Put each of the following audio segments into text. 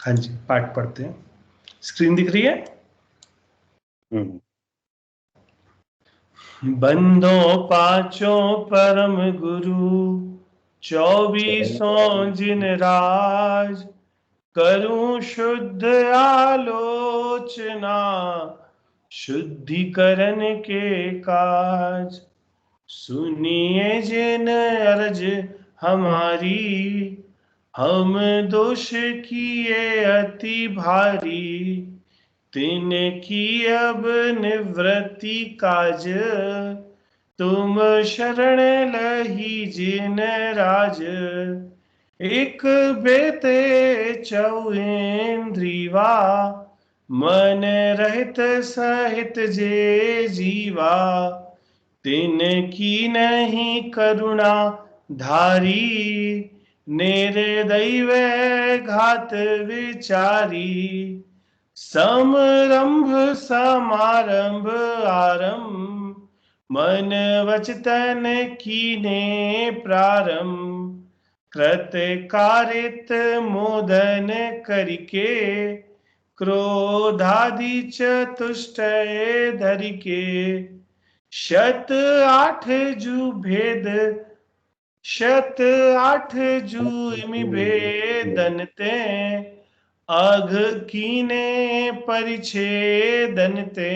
हाँ जी, पाठ पढ़ते हैं। स्क्रीन दिख रही है? बंदो पांचों परम गुरु, 24 जिन राज, करूं शुद्ध आलोचना, शुद्धिकरण के काज। सुनिए जिन अर्ज हमारी, हम दोष किए अति भारी, तिन की अब निवृत्ति काज, तुम शरण लही जिन राज। एक बेते चौन्द्रीवा, मन रहित सहित जे जीवा, तिन की नहीं करुणा धारी, निर्दैव घात विचारी। समरंभ समारंभ आरंभ, मन वचतन कीने प्रारंभ। कृत कारित मोदन करिके, क्रोधादि चतुष्टय धरिके। शत आठ जू भेद, शत आठ जू इमि भेदन ते, अघ कीने परिच्छेदन ते।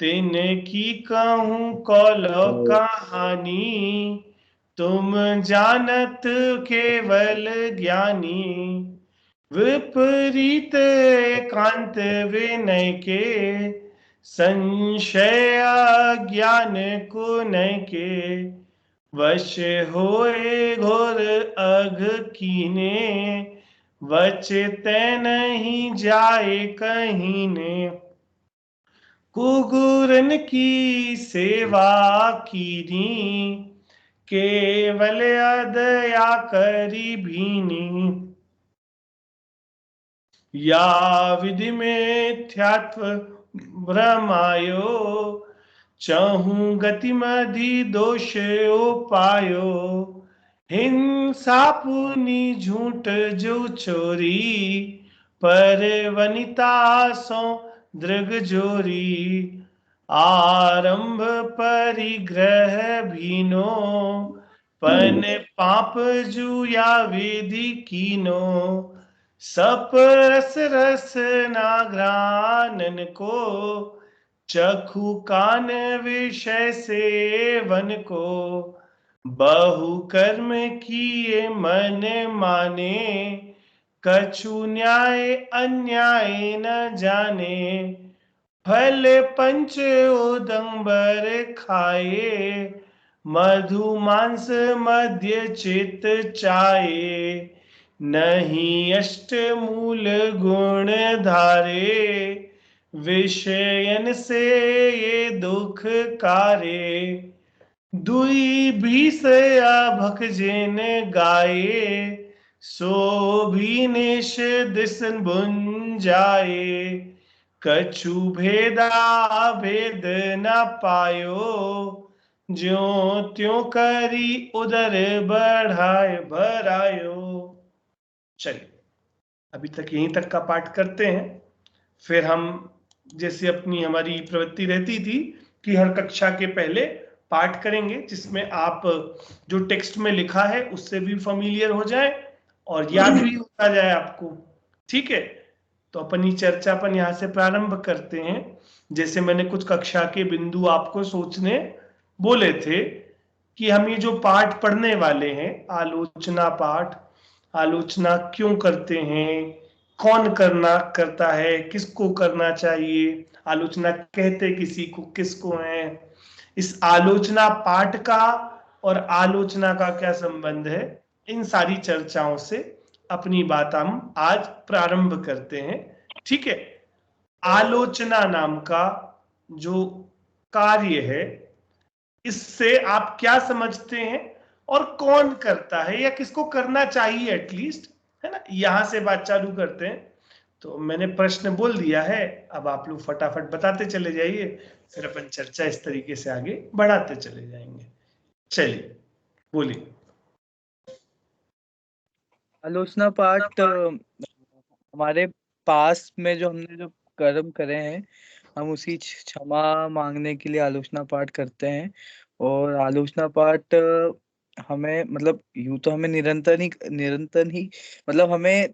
तिन की कहूं कौलो कहानी, तुम जानत केवल ज्ञानी। विपरीत एकांत विनय के, संशय ज्ञान को नय के। वश होए घोर अघ कीने, वचते नहीं जाए कहीने। कुगुरन की सेवा कीनी, केवल अदया करी भीनी। या विधि मिथ्यात्व भ्रमायो, चहु गति मधि दोष उपायो। हिंसा पुनि झूठ जो चोरी, पर वनिता सो दृग जोरी। आरंभ परिग्रह भीनो, पन पाप जुया विधि कीनो। सप रस रस नाग्रानन को, चखु कान विषय सेवन को। बहु कर्म किए मन माने, कछु न्याय अन्याय न जाने। फल पंच उदंबर खाए, मधु मांस मध्य चित चाये। नहीं अष्ट मूल गुण धारे, विषयन से ये दुख कारे। दुई भीस अभक जिन गाये, सो भी निश दिसन बुन जाए। कछु भेदा भेद न पायो, ज्यों त्यों करी उदर बढ़ाए भरायो। चलिए, अभी तक यहीं तक का पाठ करते हैं। फिर हम, जैसे अपनी हमारी प्रवृत्ति रहती थी कि हर कक्षा के पहले पाठ करेंगे, जिसमें आप जो टेक्स्ट में लिखा है उससे भी फैमिलियर हो जाए और याद भी होता जाए आपको। ठीक है, तो अपनी चर्चा अपन यहाँ से प्रारंभ करते हैं। जैसे मैंने कुछ कक्षा के बिंदु आपको सोचने बोले थे कि हम ये जो पाठ पढ़ने वाले हैं, आलोचना पाठ, आलोचना क्यों करते हैं, कौन करता है, किसको करना चाहिए, आलोचना कहते किसी को किसको है, इस आलोचना पाठ का और आलोचना का क्या संबंध है, इन सारी चर्चाओं से अपनी बात हम आज प्रारंभ करते हैं। ठीक है, आलोचना नाम का जो कार्य है, इससे आप क्या समझते हैं और कौन करता है या किसको करना चाहिए एटलीस्ट, है ना। यहां से बात चालू करते हैं। तो मैंने प्रश्न बोल दिया है, अब आप लोग फटाफट बताते चले जाइए, फिर अपन चर्चा इस तरीके से आगे बढ़ाते चले जाएंगे। चलिए बोलिए। आलोचना पाठ हमारे पास में जो हमने जो कर्म करे हैं, हम उसी क्षमा मांगने के लिए आलोचना पाठ करते हैं। और आलोचना पाठ हमें मतलब यूं तो हमें निरंतर ही मतलब हमें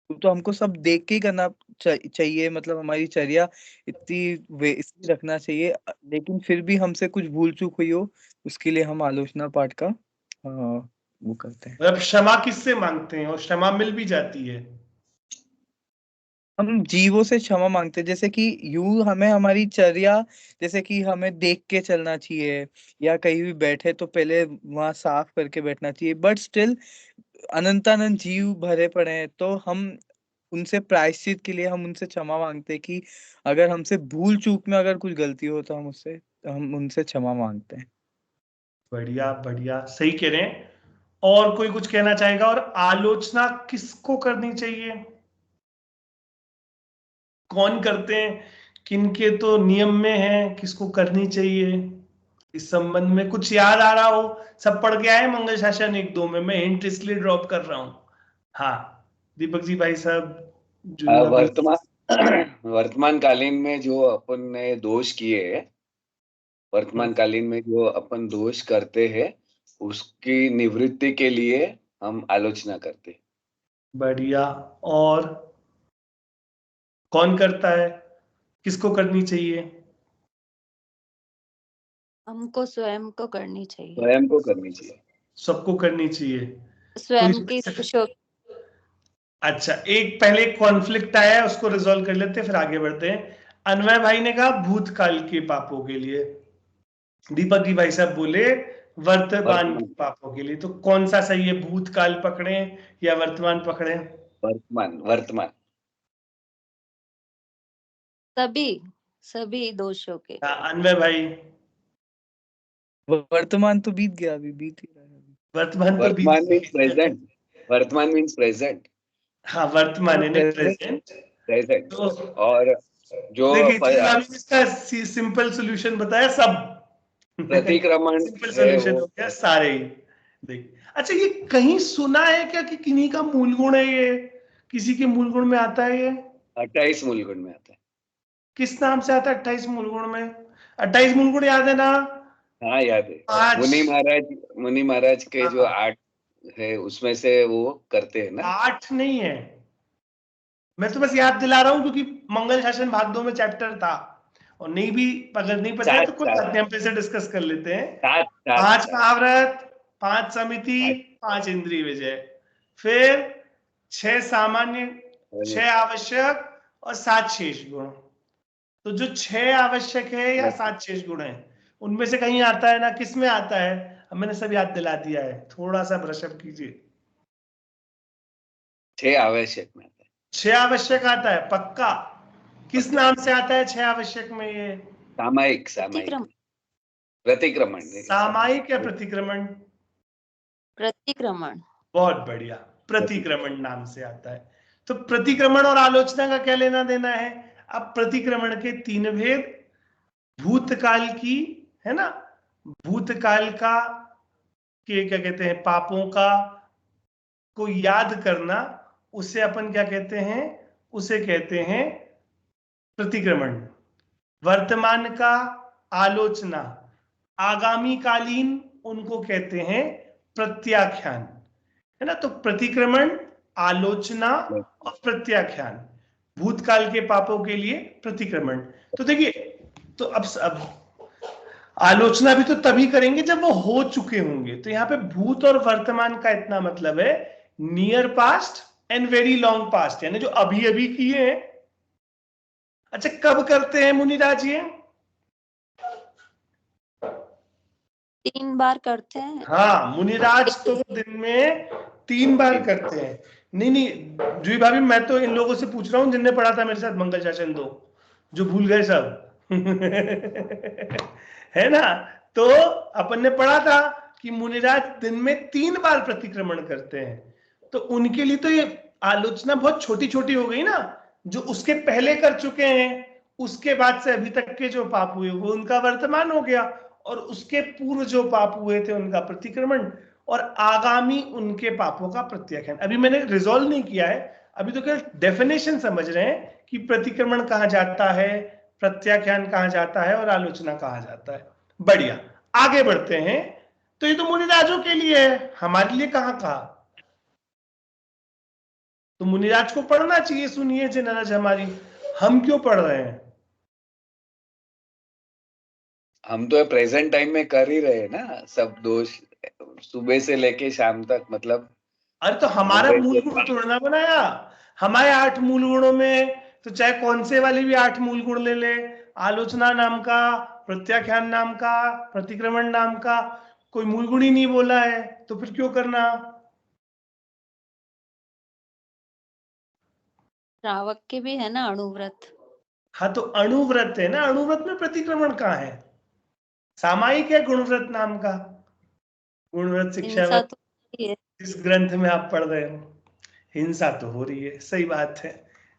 तो हमको सब देख के ही करना चाहिए, मतलब हमारी चर्या इतनी इतनी रखना चाहिए। लेकिन फिर भी हमसे कुछ भूल चूक हुई हो, उसके लिए हम आलोचना पाठ का वो करते हैं। मतलब क्षमा किससे मांगते हैं और क्षमा मिल भी जाती है? हम जीवों से क्षमा मांगते हैं, जैसे कि यूं हमें हमारी चर्या, जैसे कि हमें देख के चलना चाहिए, या कहीं भी बैठे तो पहले वहां साफ करके बैठना चाहिए। बट स्टिल अनंतानंत जीव भरे पड़े हैं, तो हम उनसे प्रायश्चित के लिए हम उनसे क्षमा मांगते हैं कि अगर हमसे भूल चूक में अगर कुछ गलती हो तो हम उनसे क्षमा मांगते हैं। बढ़िया बढ़िया, सही कह रहे हैं। और कोई कुछ कहना चाहेगा? और आलोचना किसको करनी चाहिए, कौन करते हैं, किनके तो नियम में है किसको करनी चाहिए? इस संबंध में कुछ याद आ रहा हो? सब पढ़ के आए मंगल शासन एक दो में? मैं हिंट इसलिए ड्रॉप कर रहा हूं। हाँ, दीपक जी, भाई साहब, जो अभी। वर्तमान कालीन में जो अपन ने दोष किए हैं, वर्तमान कालीन में जो अपन दोष करते हैं, उसकी निवृत्ति के लिए हम आलोचना करते हैं। बढ़िया। और कौन करता है, किसको करनी चाहिए? हमको स्वयं को करनी चाहिए। स्वयं को करनी चाहिए। सबको करनी चाहिए। स्वयं की कोई दोषों। अच्छा, एक पहले कॉन्फ्लिक्ट आया है, उसको रिजॉल्व कर लेते हैं, फिर आगे बढ़ते हैं। अन्वय भाई ने कहा भूतकाल के पापों के लिए, दीपक जी भाई साहब बोले वर्तमान के पापों के लिए। तो कौन सा सही है, भूतकाल पकड़े या वर्तमान पकड़े? वर्तमान वर्तमान सभी दोषों के। अन्वय भाई? वर्तमान तो बीत गया, अभी बीत ही रहा है अभी। वर्तमान तो वर्तमान मीन्स बीत प्रेजेंट। वर्तमान मीन्स प्रेजेंट। हाँ, वर्तमान है प्रेजेंट। प्रेजेंट। तो और जो देखिए, अभी इसका सिंपल सोल्यूशन बताया सब। प्रतिक्रमण सिंपल है सोल्यूशन वो। हो गया सारे ही। देखिए, अच्छा, ये कहीं सुना है क्या कि किन्हीं का मूल गुण है ये, किसी के मूल गुण में आता है ये? 28 मूल गुण में आता है। किस नाम से आता है 28 मूल गुण में? 28 मूल गुण याद है ना? हाँ, याद है। आज मुनि महाराज के जो हाँ, 8 है उसमें से वो करते हैं ना। 8 नहीं है, मैं तो बस याद दिला रहा हूं क्योंकि मंगल शासन भाग 2 में चैप्टर था। और नहीं भी, अगर नहीं पता है तो 7 कोई 7 बात नहीं, हम फिर से डिस्कस कर लेते हैं। 7 7 5 7 महाव्रत, 5 समिति, 5 इंद्रिय विजय, फिर 6 सामान्य, 6 आवश्यक और 7 शेष गुण। तो जो 6 आवश्यक है या 7 शेष गुण है, उनमें से कहीं आता है ना? किस में आता है? अब मैंने सब याद दिला दिया है, थोड़ा सा ब्रशअप कीजिए। 6 आवश्यक में आता है। 6 आवश्यक आता है पक्का? किस नाम से आता है 6 आवश्यक में ये? सामायिक प्रतिक्रमण। सामायिक या प्रतिक्रमण? प्रतिक्रमण। बहुत बढ़िया, प्रतिक्रमण नाम से आता है। तो प्रतिक्रमण और आलोचना का क्या लेना देना है? अब प्रतिक्रमण के 3 भेद, भूतकाल की, है ना, भूतकाल का के क्या कहते हैं, पापों का को याद करना, उसे अपन क्या कहते हैं? उसे कहते हैं प्रतिक्रमण। वर्तमान का आलोचना, आगामी कालीन, उनको कहते हैं प्रत्याख्यान, है ना। तो प्रतिक्रमण, आलोचना और प्रत्याख्यान, भूतकाल के पापों के लिए प्रतिक्रमण। तो देखिए, तो अब आलोचना भी तो तभी करेंगे जब वो हो चुके होंगे। तो यहाँ पे भूत और वर्तमान का इतना मतलब है near past and very long past, यानी जो अभी अभी किए हैं। अच्छा, कब करते हैं मुनिराज ये? 3 बार करते हैं। हाँ, मुनिराज तो दिन में 3 बार करते हैं। नहीं नहीं जूही भाभी, मैं तो इन लोगों से पूछ रहा हूँ जिनने पढ़ा था मेरे साथ मंगल शासन 2, जो भूल गए सब। है ना? तो अपन ने पढ़ा था कि मुनिराज दिन में 3 बार प्रतिक्रमण करते हैं। तो उनके लिए तो ये आलोचना बहुत छोटी छोटी हो गई ना। जो उसके पहले कर चुके हैं, उसके बाद से अभी तक के जो पाप हुए वो उनका वर्तमान हो गया, और उसके पूर्व जो पाप हुए थे उनका प्रतिक्रमण। और आगामी उनके पापों का प्रत्याख्यान। अभी मैंने रिजॉल्व नहीं किया है, अभी तो केवल डेफिनेशन समझ रहे हैं कि प्रतिक्रमण कहाँ जाता है, प्रत्याख्यान कहाँ जाता है और आलोचना कहाँ जाता है। बढ़िया, आगे बढ़ते हैं। तो ये तो मुनिराजों के लिए है, हमारे लिए कहाँ कहा? तो मुनिराज को पढ़ना चाहिए। सुनिए जिनरज हमारी, हम क्यों पढ़ रहे हैं? हम तो प्रेजेंट टाइम में कर ही रहे हैं ना सब दोष, सुबह से लेके शाम तक। मतलब अरे तो हमारा मूल गुण थोड़ा ना बनाया, हमारे 8 मूल गुणों में तो चाहे कौन से वाले भी 8 मूल गुण ले ले, आलोचना नाम का, प्रत्याख्यान नाम का, प्रतिक्रमण नाम का कोई मूल गुण ही नहीं बोला है, तो फिर क्यों करना? श्रावक के भी है ना अणुव्रत। हाँ तो अणुव्रत है ना, अणुव्रत में प्रतिक्रमण कहाँ है? सामायिक है गुणव्रत नाम का, गुणव्रत शिक्षा हिंसा तो है। इस ग्रंथ में आप पढ़ रहे हो। हिंसा तो हो रही है, सही बात है।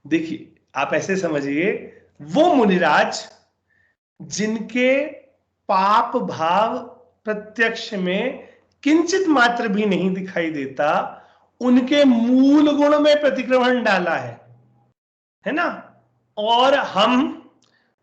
देखिए आप ऐसे समझिए, वो मुनिराज जिनके पाप भाव प्रत्यक्ष में किंचित मात्र भी नहीं दिखाई देता, उनके मूल गुण में प्रतिक्रमण डाला है ना। और हम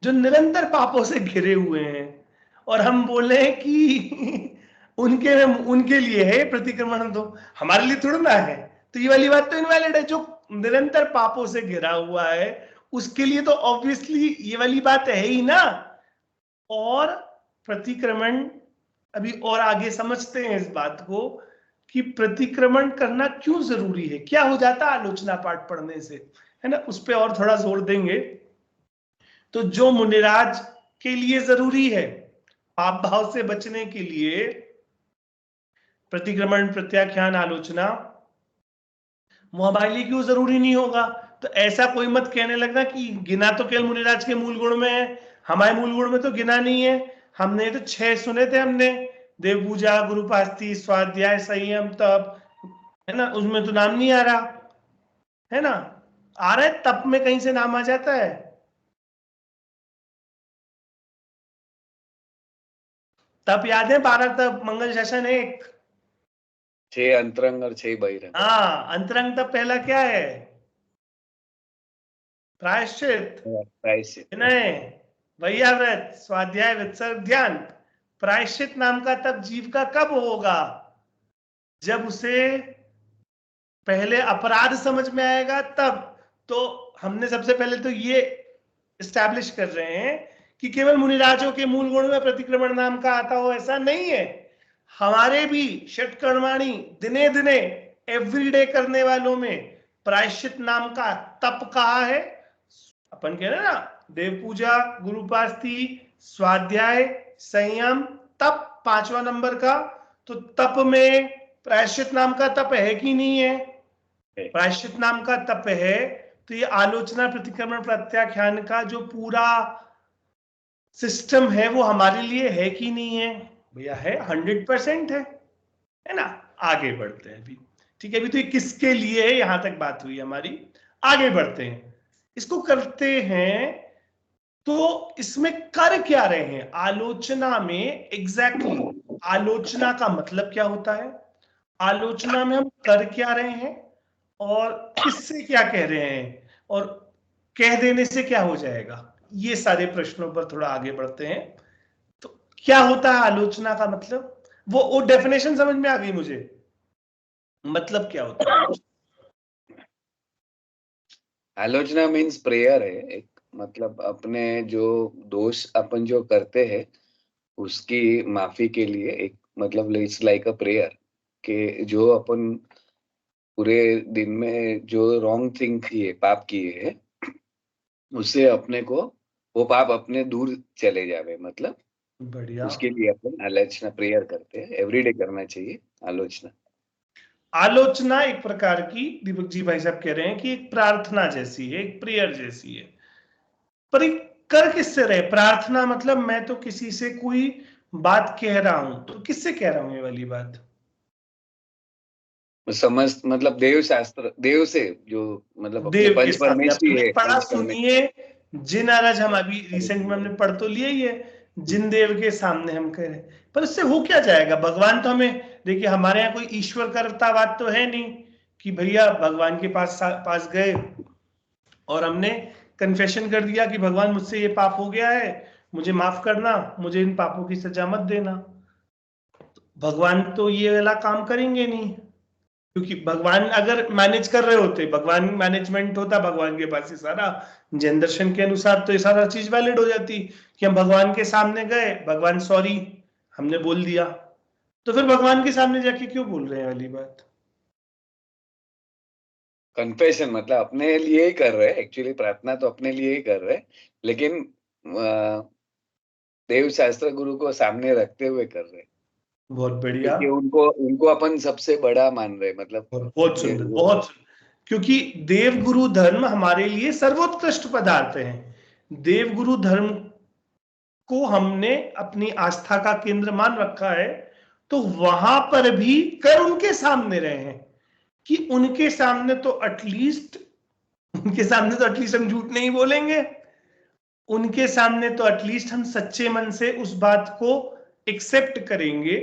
जो निरंतर पापों से घिरे हुए हैं और हम बोले कि उनके लिए है प्रतिक्रमण, तो हमारे लिए थोड़ा ना है। तो ये वाली बात तो इनवैलिड है। जो निरंतर पापों से घिरा हुआ है उसके लिए तो ऑब्वियसली ये वाली बात है ही ना। और प्रतिक्रमण, अभी और आगे समझते हैं इस बात को कि प्रतिक्रमण करना क्यों जरूरी है, क्या हो जाता है आलोचना पाठ पढ़ने से, है ना, उस पर और थोड़ा जोर देंगे। तो जो मुनिराज के लिए जरूरी है पाप भाव से बचने के लिए, प्रतिक्रमण प्रत्याख्यान आलोचना, वो हमारे लिए क्यों जरूरी नहीं होगा? तो ऐसा कोई मत कहने लगना कि गिना तो केवल मुनिराज के मूल गुण में है, हमारे मूल गुण में तो गिना नहीं है। हमने तो 6 सुने थे, हमने देव पूजा, गुरुपास्ति, स्वाध्याय, संयम, तप, है ना, उसमें तो नाम नहीं आ रहा है ना। आ रहा है तप में, कहीं से नाम आ जाता है? तप याद है? 12 तप, मंगल शासन 1, 6 अंतरंग और 6 बहिरंग। हाँ, अंतरंग तप पहला क्या है? प्रायश्चित, प्रायश्चित, विनय, वैयाव्रत, स्वाध्याय, वित्सर्ग, ध्यान। प्रायश्चित नाम का तप जीव का कब होगा? जब उसे पहले अपराध समझ में आएगा तब। तो हमने सबसे पहले तो ये एस्टैब्लिश कर रहे हैं कि केवल मुनिराजों के मूल गुण में प्रतिक्रमण नाम का आता हो, ऐसा नहीं है। हमारे भी षटकर्माणी दिने दिने एवरीडे करने वालों में प्रायश्चित नाम का तप कहा है। अपन कह रहे हैं ना, देव पूजा, गुरुपास्ति, स्वाध्याय, संयम, तप 5वां नंबर का। तो तप में प्रायश्चित नाम का तप है कि नहीं है? प्रायश्चित नाम का तप है। तो ये आलोचना, प्रतिक्रमण, प्रत्याख्यान का जो पूरा सिस्टम है वो हमारे लिए है कि नहीं है? भैया है, 100% है ना। आगे बढ़ते हैं अभी, ठीक है। अभी तो ये किसके लिए है, यहां तक बात हुई हमारी। आगे बढ़ते हैं, इसको करते हैं। तो इसमें कर क्या रहे हैं आलोचना में? एग्जैक्टली आलोचना का मतलब क्या होता है, आलोचना में हम कर क्या रहे हैं और किससे क्या कह रहे हैं, और कह देने से क्या हो जाएगा, ये सारे प्रश्नों पर थोड़ा आगे बढ़ते हैं। तो क्या होता है आलोचना का मतलब? वो डेफिनेशन समझ में आ गई मुझे, मतलब क्या होता है? आलोचना मीन्स प्रेयर है एक, मतलब अपने जो दोष अपन जो करते हैं उसकी माफी के लिए एक, मतलब इट्स लाइक अ प्रेयर कि जो अपन पूरे दिन में जो रॉन्ग थिंग किए, पाप किए हैं, उससे अपने को वो पाप अपने दूर चले जावे। मतलब बढ़िया। उसके लिए अपन आलोचना प्रेयर करते हैं, एवरीडे करना चाहिए आलोचना। आलोचना एक प्रकार की, दीपक जी भाई साहब कह रहे हैं कि एक प्रार्थना जैसी है, एक प्रेयर जैसी है। पर कर किससे रहे? प्रार्थना मतलब मैं तो किसी से कोई बात कह रहा हूं, तो किससे कह रहा हूं ये वाली बात? समझ, मतलब देव शास्त्र, देव से जो, मतलब अपने देव के पंच सामने परमेश्वरी हमने है, पढ़ा, पंच परमेश्वरी। सुनिए जिन आज हम अभी रिसेंट में हमने पढ़ तो लिया ही है जिन देव के सामने हम कह रहे हैं, पर उससे हो क्या जाएगा? भगवान तो हमें, देखिए हमारे यहाँ कोई ईश्वर कर्तावाद तो है नहीं कि भैया भगवान के पास गए और हमने कन्फेशन कर दिया कि भगवान मुझसे ये पाप हो गया है, मुझे माफ करना, मुझे इन पापों की सजा मत देना। भगवान तो ये वाला काम करेंगे नहीं, क्योंकि भगवान अगर मैनेज कर रहे होते, भगवान मैनेजमेंट होता भगवान के पास, ये सारा जैन दर्शन के अनुसार तो ये सारा चीज वैलिड हो जाती कि हम भगवान के सामने गए, भगवान सॉरी हमने बोल दिया, तो फिर भगवान के सामने जाके क्यों बोल रहे हैं वाली बात? कन्फेशन मतलब अपने लिए ही कर रहे हैं, एक्चुअली प्रार्थना तो अपने लिए ही कर रहे हैं, लेकिन देव शास्त्र गुरु को सामने रखते हुए कर रहे हैं, बहुत बढ़िया, क्योंकि उनको अपन सबसे बड़ा मान रहे हैं, मतलब बहुत सुंदर, बहुत सुंदर। क्योंकि देव गुरु धर्म हमारे लिए सर्वोत्कृष्ट पदार्थ है। देव गुरु धर्म को हमने अपनी आस्था का केंद्र मान रखा है, तो वहां पर भी कर उनके सामने रहे हैं कि उनके सामने तो एटलीस्ट हम झूठ नहीं बोलेंगे, उनके सामने तो एटलीस्ट हम सच्चे मन से उस बात को एक्सेप्ट करेंगे।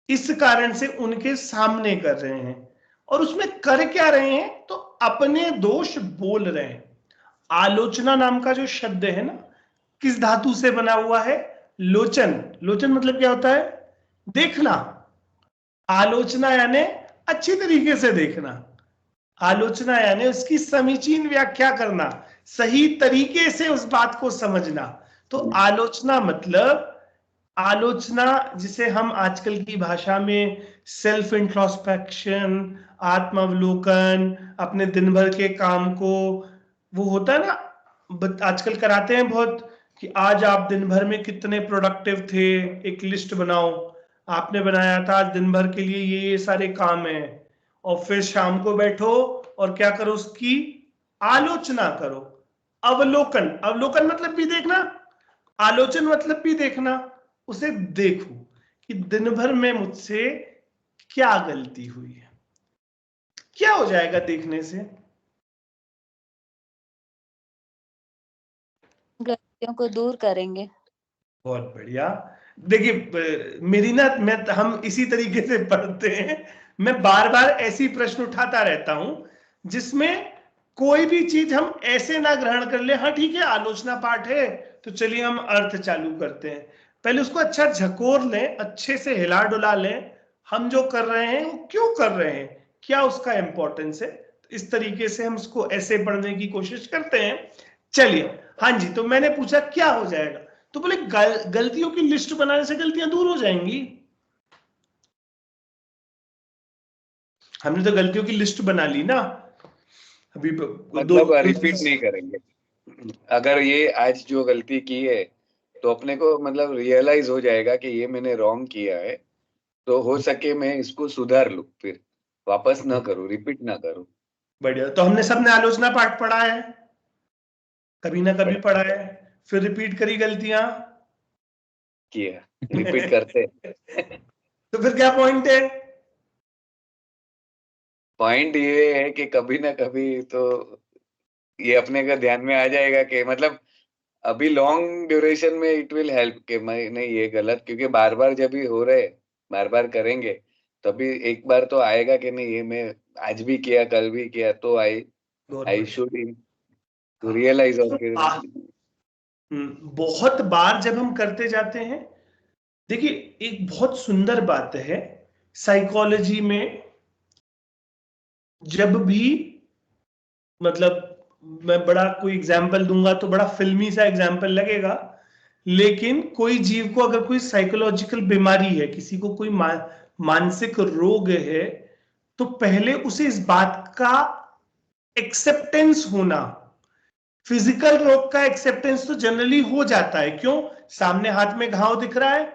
इस कारण से उनके सामने कर रहे हैं, और उसमें कर क्या रहे हैं? तो अपने दोष बोल रहे हैं। आलोचना नाम का जो शब्द है ना, किस धातु से बना हुआ है? लोचन। लोचन मतलब क्या होता है? देखना। आलोचना यानी अच्छी तरीके से देखना, आलोचना यानी उसकी समीचीन व्याख्या करना, सही तरीके से उस बात को समझना। तो आलोचना मतलब, आलोचना जिसे हम आजकल की भाषा में सेल्फ इंट्रोस्पेक्शन, आत्मावलोकन, अपने दिन भर के काम को, वो होता है ना आजकल कराते हैं बहुत, कि आज आप दिन भर में कितने प्रोडक्टिव थे, एक लिस्ट बनाओ, आपने बनाया था आज दिन भर के लिए ये सारे काम हैं, और फिर शाम को बैठो और क्या करो? उसकी आलोचना करो। अवलोकन, अवलोकन मतलब भी देखना, आलोचन मतलब भी देखना। उसे देखो कि दिन भर में मुझसे क्या गलती हुई है। क्या हो जाएगा देखने से? गलतियों को दूर करेंगे। बहुत बढ़िया। देखिए मेरी ना, हम इसी तरीके से पढ़ते हैं, मैं बार बार ऐसी प्रश्न उठाता रहता हूं जिसमें कोई भी चीज हम ऐसे ना ग्रहण कर ले, हाँ ठीक है आलोचना पाठ है तो चलिए हम अर्थ चालू करते हैं। पहले उसको अच्छा झकोर लें, अच्छे से हिला डुला लें, हम जो कर रहे हैं वो क्यों कर रहे हैं, क्या उसका इंपॉर्टेंस है। इस तरीके से हम उसको ऐसे पढ़ने की कोशिश करते हैं। चलिए, हाँ जी, तो मैंने पूछा क्या हो जाएगा, तो बोले गलतियों की लिस्ट बनाने से गलतियां दूर हो जाएंगी। हमने तो गलतियों की लिस्ट बना ली ना अभी, मतलब रिपीट नहीं करेंगे। अगर ये आज जो गलती की है तो अपने को मतलब रियलाइज हो जाएगा कि ये मैंने रॉन्ग किया है, तो हो सके मैं इसको सुधार लूं, फिर वापस ना करूं, रिपीट ना करूं। बढ़िया। तो हमने सबने आलोचना पाठ पढ़ा है, कभी ना कभी पढ़ा है, फिर रिपीट करी गलतियां किया, रिपीट करते तो फिर क्या पॉइंट है? पॉइंट ये है कि कभी ना कभी तो ये अपने का ध्यान में आ जाएगा कि मतलब अभी लॉन्ग ड्यूरेशन में इट विल हेल्प कि मैं नहीं ये गलत, क्योंकि बार बार जब भी हो रहे, बार बार करेंगे तभी एक बार तो आएगा कि नहीं ये मैं आज भी किया कल भी किया, तो आई शुड टू रियलाइज। और फिर बहुत बार जब हम करते जाते हैं, देखिए एक बहुत सुंदर बात है साइकोलॉजी में, जब भी मतलब मैं बड़ा कोई एग्जाम्पल दूंगा तो बड़ा फिल्मी सा एग्जाम्पल लगेगा, लेकिन कोई जीव को अगर कोई साइकोलॉजिकल बीमारी है, किसी को कोई मानसिक रोग है, तो पहले उसे इस बात का एक्सेप्टेंस होना, फिजिकल रोग का एक्सेप्टेंस तो जनरली हो जाता है, क्यों? सामने हाथ में घाव दिख रहा है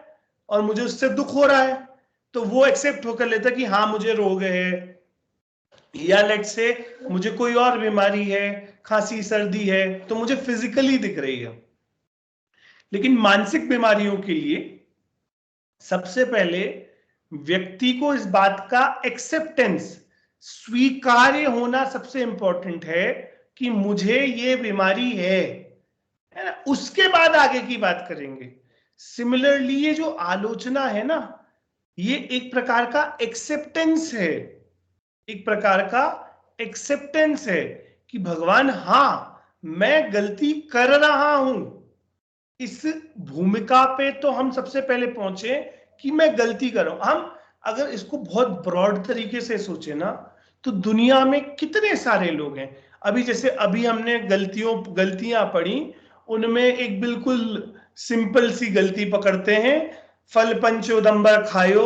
और मुझे उससे दुख हो रहा है, तो वो एक्सेप्ट होकर लेता कि हाँ मुझे रोग है, या लेट से मुझे कोई और बीमारी है, खांसी सर्दी है, तो मुझे फिजिकली दिख रही है। लेकिन मानसिक बीमारियों के लिए सबसे पहले व्यक्ति को इस बात का एक्सेप्टेंस, स्वीकार्य होना सबसे इंपॉर्टेंट है कि मुझे ये बीमारी है ना, उसके बाद आगे की बात करेंगे। सिमिलरली ये जो आलोचना है ना, ये एक प्रकार का एक्सेप्टेंस है, एक प्रकार का एक्सेप्टेंस है कि भगवान हाँ मैं गलती कर रहा हूं। इस भूमिका पे तो हम सबसे पहले पहुंचे कि मैं गलती कर रहा हूं। हम अगर इसको बहुत ब्रॉड तरीके से सोचे ना, तो दुनिया में कितने सारे लोग हैं। अभी जैसे अभी हमने गलतियां पढ़ी, उनमें एक बिल्कुल सिंपल सी गलती पकड़ते हैं, फल पंचोदंबर खायो,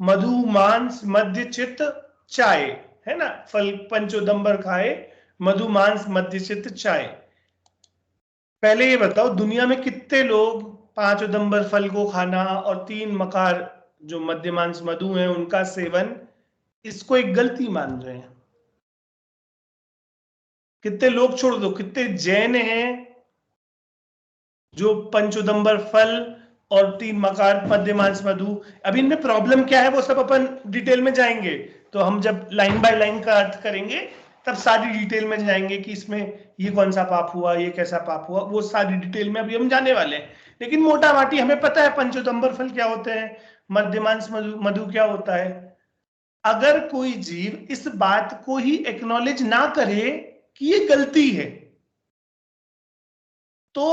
मधु मांस मद्य चित्त चाय, है ना। फल पंचोदंबर खाए, मधु मांस मद्य चित्त चाय। पहले ये बताओ दुनिया में कितने लोग 5 उदंबर फल को खाना और 3 मकार जो मद्य मांस मधु है उनका सेवन, इसको एक गलती मान रहे हैं। कितने लोग छोड़ दो, कितने जैन हैं जो पंचोदंबर फल और 3 मकार मद्य मांस मधु। अभी इनमें प्रॉब्लम क्या है वो सब अपन डिटेल में जाएंगे, तो हम जब लाइन बाय लाइन का अर्थ करेंगे तब सारी डिटेल में जाएंगे कि इसमें ये कौन सा पाप हुआ, ये कैसा पाप हुआ, वो सारी डिटेल में अभी हम जाने वाले हैं। लेकिन मोटा माटी हमें पता है पंचोदंबर फल क्या होते हैं, मद्य मांस मधु क्या होता है। अगर कोई जीव इस बात को ही एक्नॉलेज ना करे कि ये गलती है, तो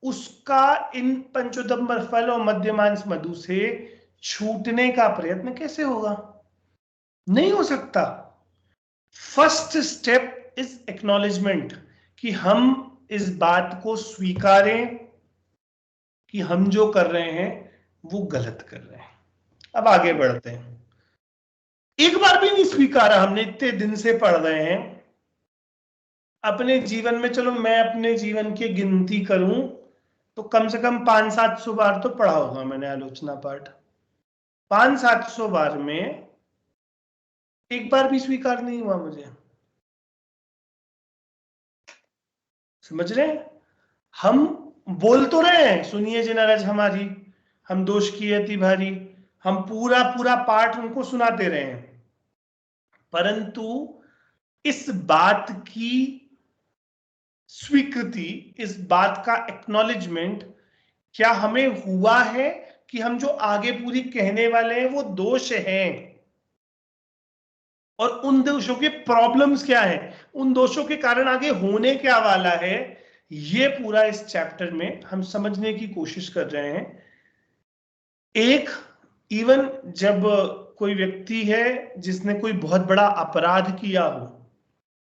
उसका इन पंचोदंबर फल और मद्य मांस मधु से छूटने का प्रयत्न कैसे होगा? नहीं हो सकता। फर्स्ट स्टेप इज एक्नॉलेजमेंट, कि हम इस बात को स्वीकारें कि हम जो कर रहे हैं वो गलत कर रहे हैं। अब आगे बढ़ते हैं। एक बार भी नहीं स्वीकारा, हमने इतने दिन से पढ़ रहे हैं अपने जीवन में। चलो मैं अपने जीवन की गिनती करूं तो कम से कम 500-700 बार तो पढ़ा होगा मैंने आलोचना पाठ। 500-700 बार में एक बार भी स्वीकार नहीं हुआ मुझे। समझ रहे हैं? हम बोल तो रहे हैं सुनिए जी नरज हमारी, हम दोष की अति भारी, हम पूरा पूरा पाठ उनको सुनाते रहे हैं, परंतु इस बात की स्वीकृति, इस बात का एक्नॉलेजमेंट क्या हमें हुआ है कि हम जो आगे पूरी कहने वाले हैं वो दोष हैं, और उन दोषों के प्रॉब्लम्स क्या हैं, उन दोषों के कारण आगे होने क्या वाला है, ये पूरा इस चैप्टर में हम समझने की कोशिश कर रहे हैं। एक इवन जब कोई व्यक्ति है जिसने कोई बहुत बड़ा अपराध किया हो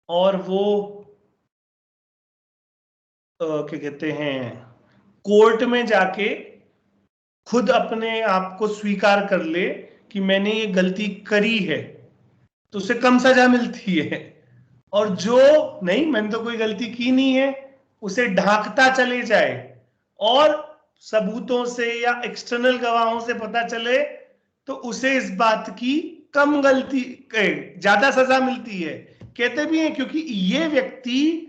और वो क्या कहते हैं कोर्ट में जाके खुद अपने आप को स्वीकार कर ले कि मैंने ये गलती करी है, तो उसे कम सजा मिलती है। और जो नहीं मैंने तो कोई गलती की नहीं है, उसे ढांकता चले जाए और सबूतों से या एक्सटर्नल गवाहों से पता चले, तो उसे इस बात की कम गलती ज्यादा सजा मिलती है। कहते भी हैं क्योंकि ये व्यक्ति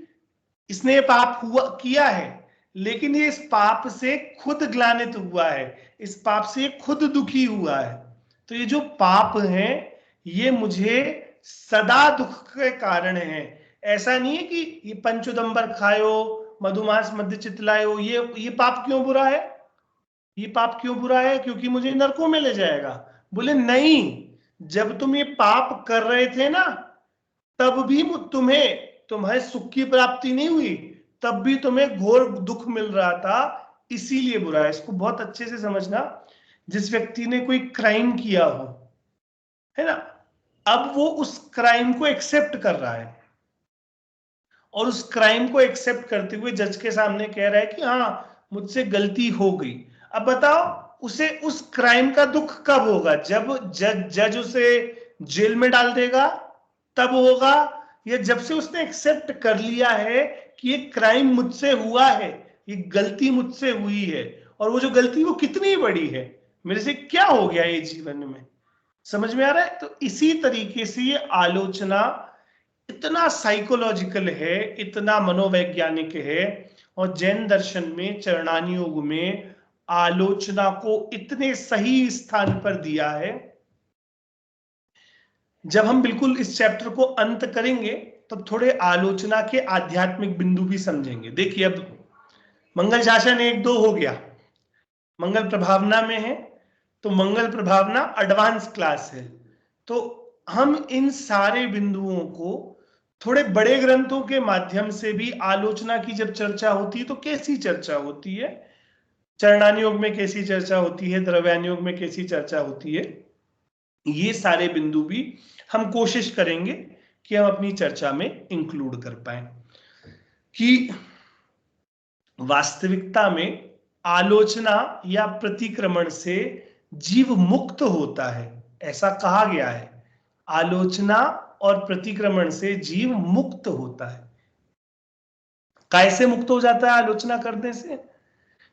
इसने पाप हुआ किया है, लेकिन ये इस पाप से खुद ग्लानित हुआ है, इस पाप से खुद दुखी हुआ है। तो ये जो पाप है ये मुझे सदा दुख के कारण है। ऐसा नहीं है कि ये पंचोदंबर खायो, मधुमांस मध्य चितलायो, ये पाप क्यों बुरा है, ये पाप क्यों बुरा है क्योंकि मुझे नरकों में ले जाएगा। बोले नहीं, जब तुम ये पाप कर रहे थे ना तब भी तुम्हें सुख की प्राप्ति नहीं हुई, तब भी तुम्हें घोर दुख मिल रहा था, इसीलिए बुरा है। इसको बहुत अच्छे से समझना। जिस व्यक्ति ने कोई क्राइम किया हो, है ना, अब वो उस क्राइम को एक्सेप्ट कर रहा है और उस क्राइम को एक्सेप्ट करते हुए जज के सामने कह रहा है कि हाँ मुझसे गलती हो गई। अब बताओ उसे उस क्राइम का दुख कब होगा? जब जज उसे जेल में डाल देगा तब होगा, या जब से उसने एक्सेप्ट कर लिया है कि ये क्राइम मुझसे हुआ है, ये गलती मुझसे हुई है, और वो जो गलती वो कितनी बड़ी है, मेरे से क्या हो गया ये जीवन में। समझ में आ रहा है? तो इसी तरीके से ये आलोचना इतना साइकोलॉजिकल है, इतना मनोवैज्ञानिक है, और जैन दर्शन में चरणानी योग में आलोचना को इतने सही स्थान पर दिया है। जब हम बिल्कुल इस चैप्टर को अंत करेंगे तब थोड़े आलोचना के आध्यात्मिक बिंदु भी समझेंगे। देखिए अब मंगल शासन 1-2 हो गया, मंगल प्रभावना में है, तो मंगल प्रभावना एडवांस क्लास है। तो हम इन सारे बिंदुओं को थोड़े बड़े ग्रंथों के माध्यम से भी आलोचना की जब चर्चा होती है तो कैसी चर्चा होती है, चरणान योग में कैसी चर्चा होती है, द्रव्यान योग में कैसी चर्चा होती है, ये सारे बिंदु भी हम कोशिश करेंगे कि हम अपनी चर्चा में इंक्लूड कर पाए। कि वास्तविकता में आलोचना या प्रतिक्रमण से जीव मुक्त होता है, ऐसा कहा गया है। आलोचना और प्रतिक्रमण से जीव मुक्त होता है। कैसे मुक्त हो जाता है आलोचना करने से?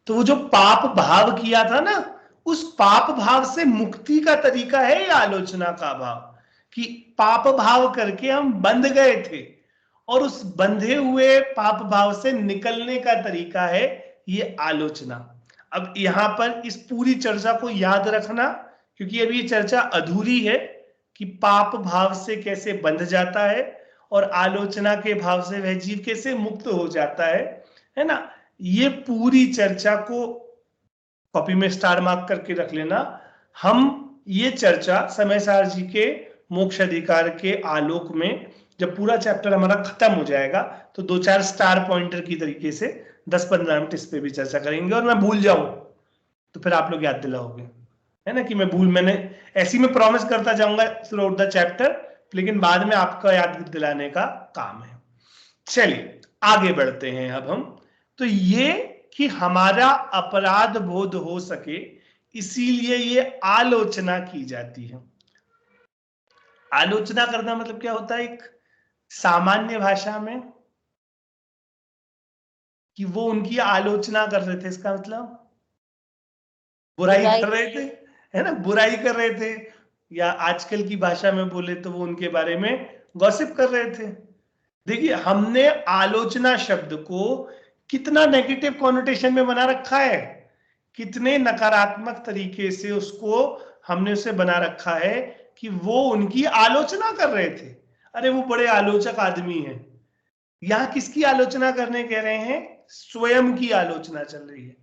तो वो जो पाप भाव किया था ना, उस पाप भाव से मुक्ति का तरीका है ये आलोचना का भाव, कि पाप भाव करके हम बंध गए थे और उस बंधे हुए पाप भाव से निकलने का तरीका है ये आलोचना। अब यहां पर इस पूरी चर्चा को याद रखना, क्योंकि अभी ये चर्चा अधूरी है कि पाप भाव से कैसे बंध जाता है और आलोचना के भाव से वह जीव कैसे मुक्त हो जाता है ना। ये पूरी चर्चा को कॉपी में स्टार मार्क करके रख लेना। हम ये चर्चा समय सार जी के मोक्ष अधिकार के आलोक में जब पूरा चैप्टर हमारा खत्म हो जाएगा तो 2-4 स्टार पॉइंटर की तरीके से 10-15 मिनट इस पे भी चर्चा करेंगे। और मैं भूल जाऊं तो फिर आप लोग याद दिलाओगे, है ना, कि मैंने ऐसी में प्रॉमिस करता जाऊंगा थ्रू आउट द चैप्टर, लेकिन बाद में आपका याद दिलाने का काम है। चलिए आगे बढ़ते हैं अब हम। तो ये कि हमारा अपराध बोध हो सके इसीलिए ये आलोचना की जाती है। आलोचना करना मतलब क्या होता है? एक सामान्य भाषा में कि वो उनकी आलोचना कर रहे थे, इसका मतलब बुराई कर रहे थे, है ना, बुराई कर रहे थे, या आजकल की भाषा में बोले तो वो उनके बारे में गॉसिप कर रहे थे। देखिए हमने आलोचना शब्द को कितना नेगेटिव कॉनोटेशन में बना रखा है, कितने नकारात्मक तरीके से उसको हमने उसे बना रखा है कि वो उनकी आलोचना कर रहे थे। अरे वो बड़े आलोचक आदमी हैं। यहां किसकी आलोचना करने कह रहे हैं? स्वयं की आलोचना चल रही है।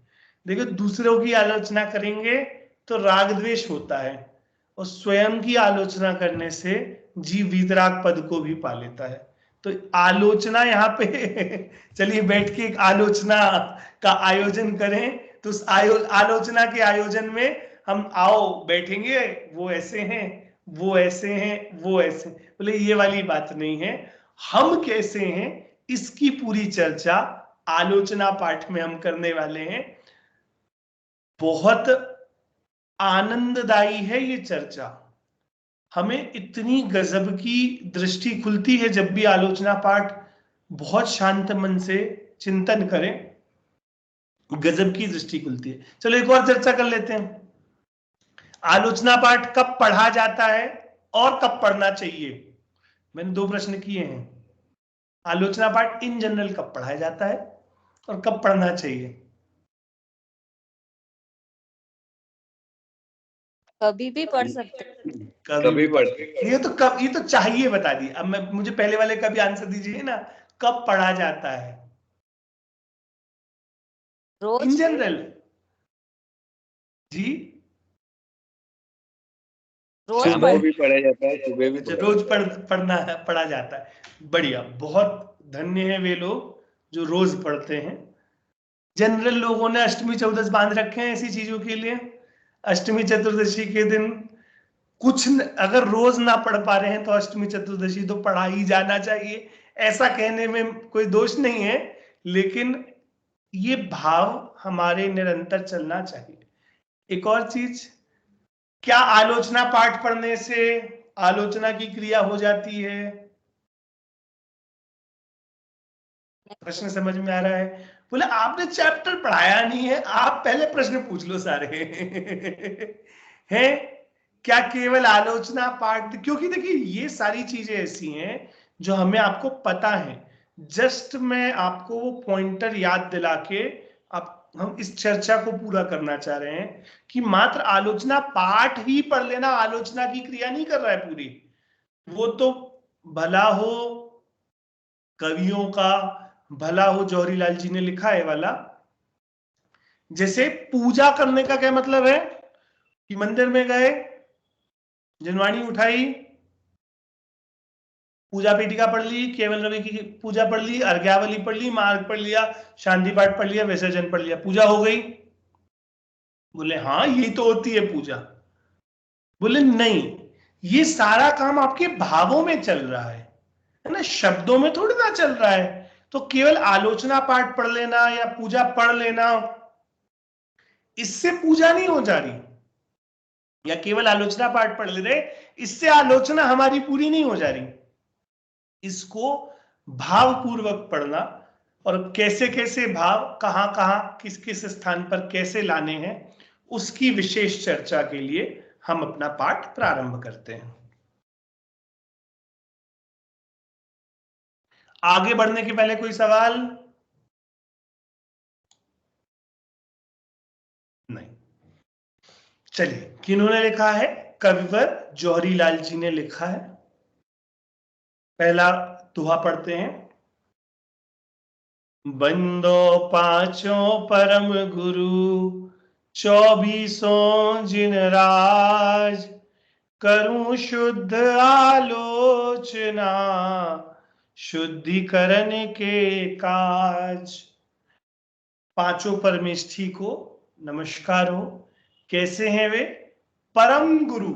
देखो दूसरों की आलोचना करेंगे तो राग द्वेष होता है, और स्वयं की आलोचना करने से जीव वीतराग पद को भी पा लेता है। तो आलोचना यहाँ पे चलिए बैठ के एक आलोचना का आयोजन करें। तो उस आलोचना के आयोजन में हम आओ बैठेंगे, वो ऐसे हैं, वो ऐसे हैं, वो ऐसे, बोले ये वाली बात नहीं है, हम कैसे हैं इसकी पूरी चर्चा आलोचना पाठ में हम करने वाले हैं। बहुत आनंददायी है ये चर्चा। हमें इतनी गजब की दृष्टि खुलती है जब भी आलोचना पाठ बहुत शांत मन से चिंतन करें, गजब की दृष्टि खुलती है। चलो एक और चर्चा कर लेते हैं। आलोचना पाठ कब पढ़ा जाता है और कब पढ़ना चाहिए? मैंने 2 प्रश्न किए हैं। आलोचना पाठ इन जनरल कब पढ़ाया जाता है और कब पढ़ना चाहिए? कभी भी पढ़ सकते हैं। कभी पढ़ते। ये तो चाहिए बता दी। अब मुझे पहले वाले का भी आंसर दीजिए ना, कब पढ़ा जाता है? इन रोज जनरल जी, रोज शाम को भी पढ़ा जाता है, सुबह भी अच्छा पढ़ा रोज जाता है। पढ़ा जाता है। बढ़िया, बहुत धन्य है वे लोग जो रोज पढ़ते हैं। जनरल लोगों ने अष्टमी चौदस बांध रखे हैं ऐसी चीजों के लिए। अष्टमी चतुर्दशी के दिन कुछ अगर रोज ना पढ़ पा रहे हैं तो अष्टमी चतुर्दशी तो पढ़ा ही जाना चाहिए, ऐसा कहने में कोई दोष नहीं है, लेकिन ये भाव हमारे निरंतर चलना चाहिए। एक और चीज, क्या आलोचना पाठ पढ़ने से आलोचना की क्रिया हो जाती है? प्रश्न समझ में आ रहा है? बोले आपने चैप्टर पढ़ाया नहीं है, आप पहले प्रश्न पूछ लो सारे हैं। क्या केवल आलोचना पाठ? क्योंकि देखिए ये सारी चीजें ऐसी हैं जो हमें आपको पता है, जस्ट मैं आपको वो पॉइंटर याद दिला के आप हम इस चर्चा को पूरा करना चाह रहे हैं कि मात्र आलोचना पाठ ही पढ़ लेना आलोचना की क्रिया नहीं कर रहा है पूरी। वो तो भला हो कवियों का, भला हो जौहरी लाल जी ने लिखा है वाला, जैसे पूजा करने का क्या मतलब है कि मंदिर में गए, जनवाणी उठाई, पूजा पीठिका पढ़ ली, केवल रवि की पूजा पढ़ ली, अर्घ्यावली पढ़ ली, मार्ग पढ़ लिया, शांति पाठ पढ़ लिया, विसर्जन पढ़ लिया, पूजा हो गई। बोले हाँ यही तो होती है पूजा। बोले नहीं, ये सारा काम आपके भावों में चल रहा है ना, शब्दों में थोड़ी ना चल रहा है। तो केवल आलोचना पाठ पढ़ लेना या पूजा पढ़ लेना, इससे पूजा नहीं हो जा रही, या केवल आलोचना पाठ पढ़ ले रहे, इससे आलोचना हमारी पूरी नहीं हो जा रही। इसको भावपूर्वक पढ़ना, और कैसे कैसे भाव कहां कहां किस किस स्थान पर कैसे लाने हैं, उसकी विशेष चर्चा के लिए हम अपना पाठ प्रारंभ करते हैं। आगे बढ़ने के पहले कोई सवाल? नहीं। चलिए, किन्होंने लिखा है? कविवर जौहरी लाल जी ने लिखा है। पहला दोहा पढ़ते हैं। बंदो पांचों परम गुरु, 24 जिन राज, करूं शुद्ध आलोचना, शुद्धिकरण के काज। पांचों परमेष्ठी को नमस्कार हो। कैसे हैं वे? परम गुरु।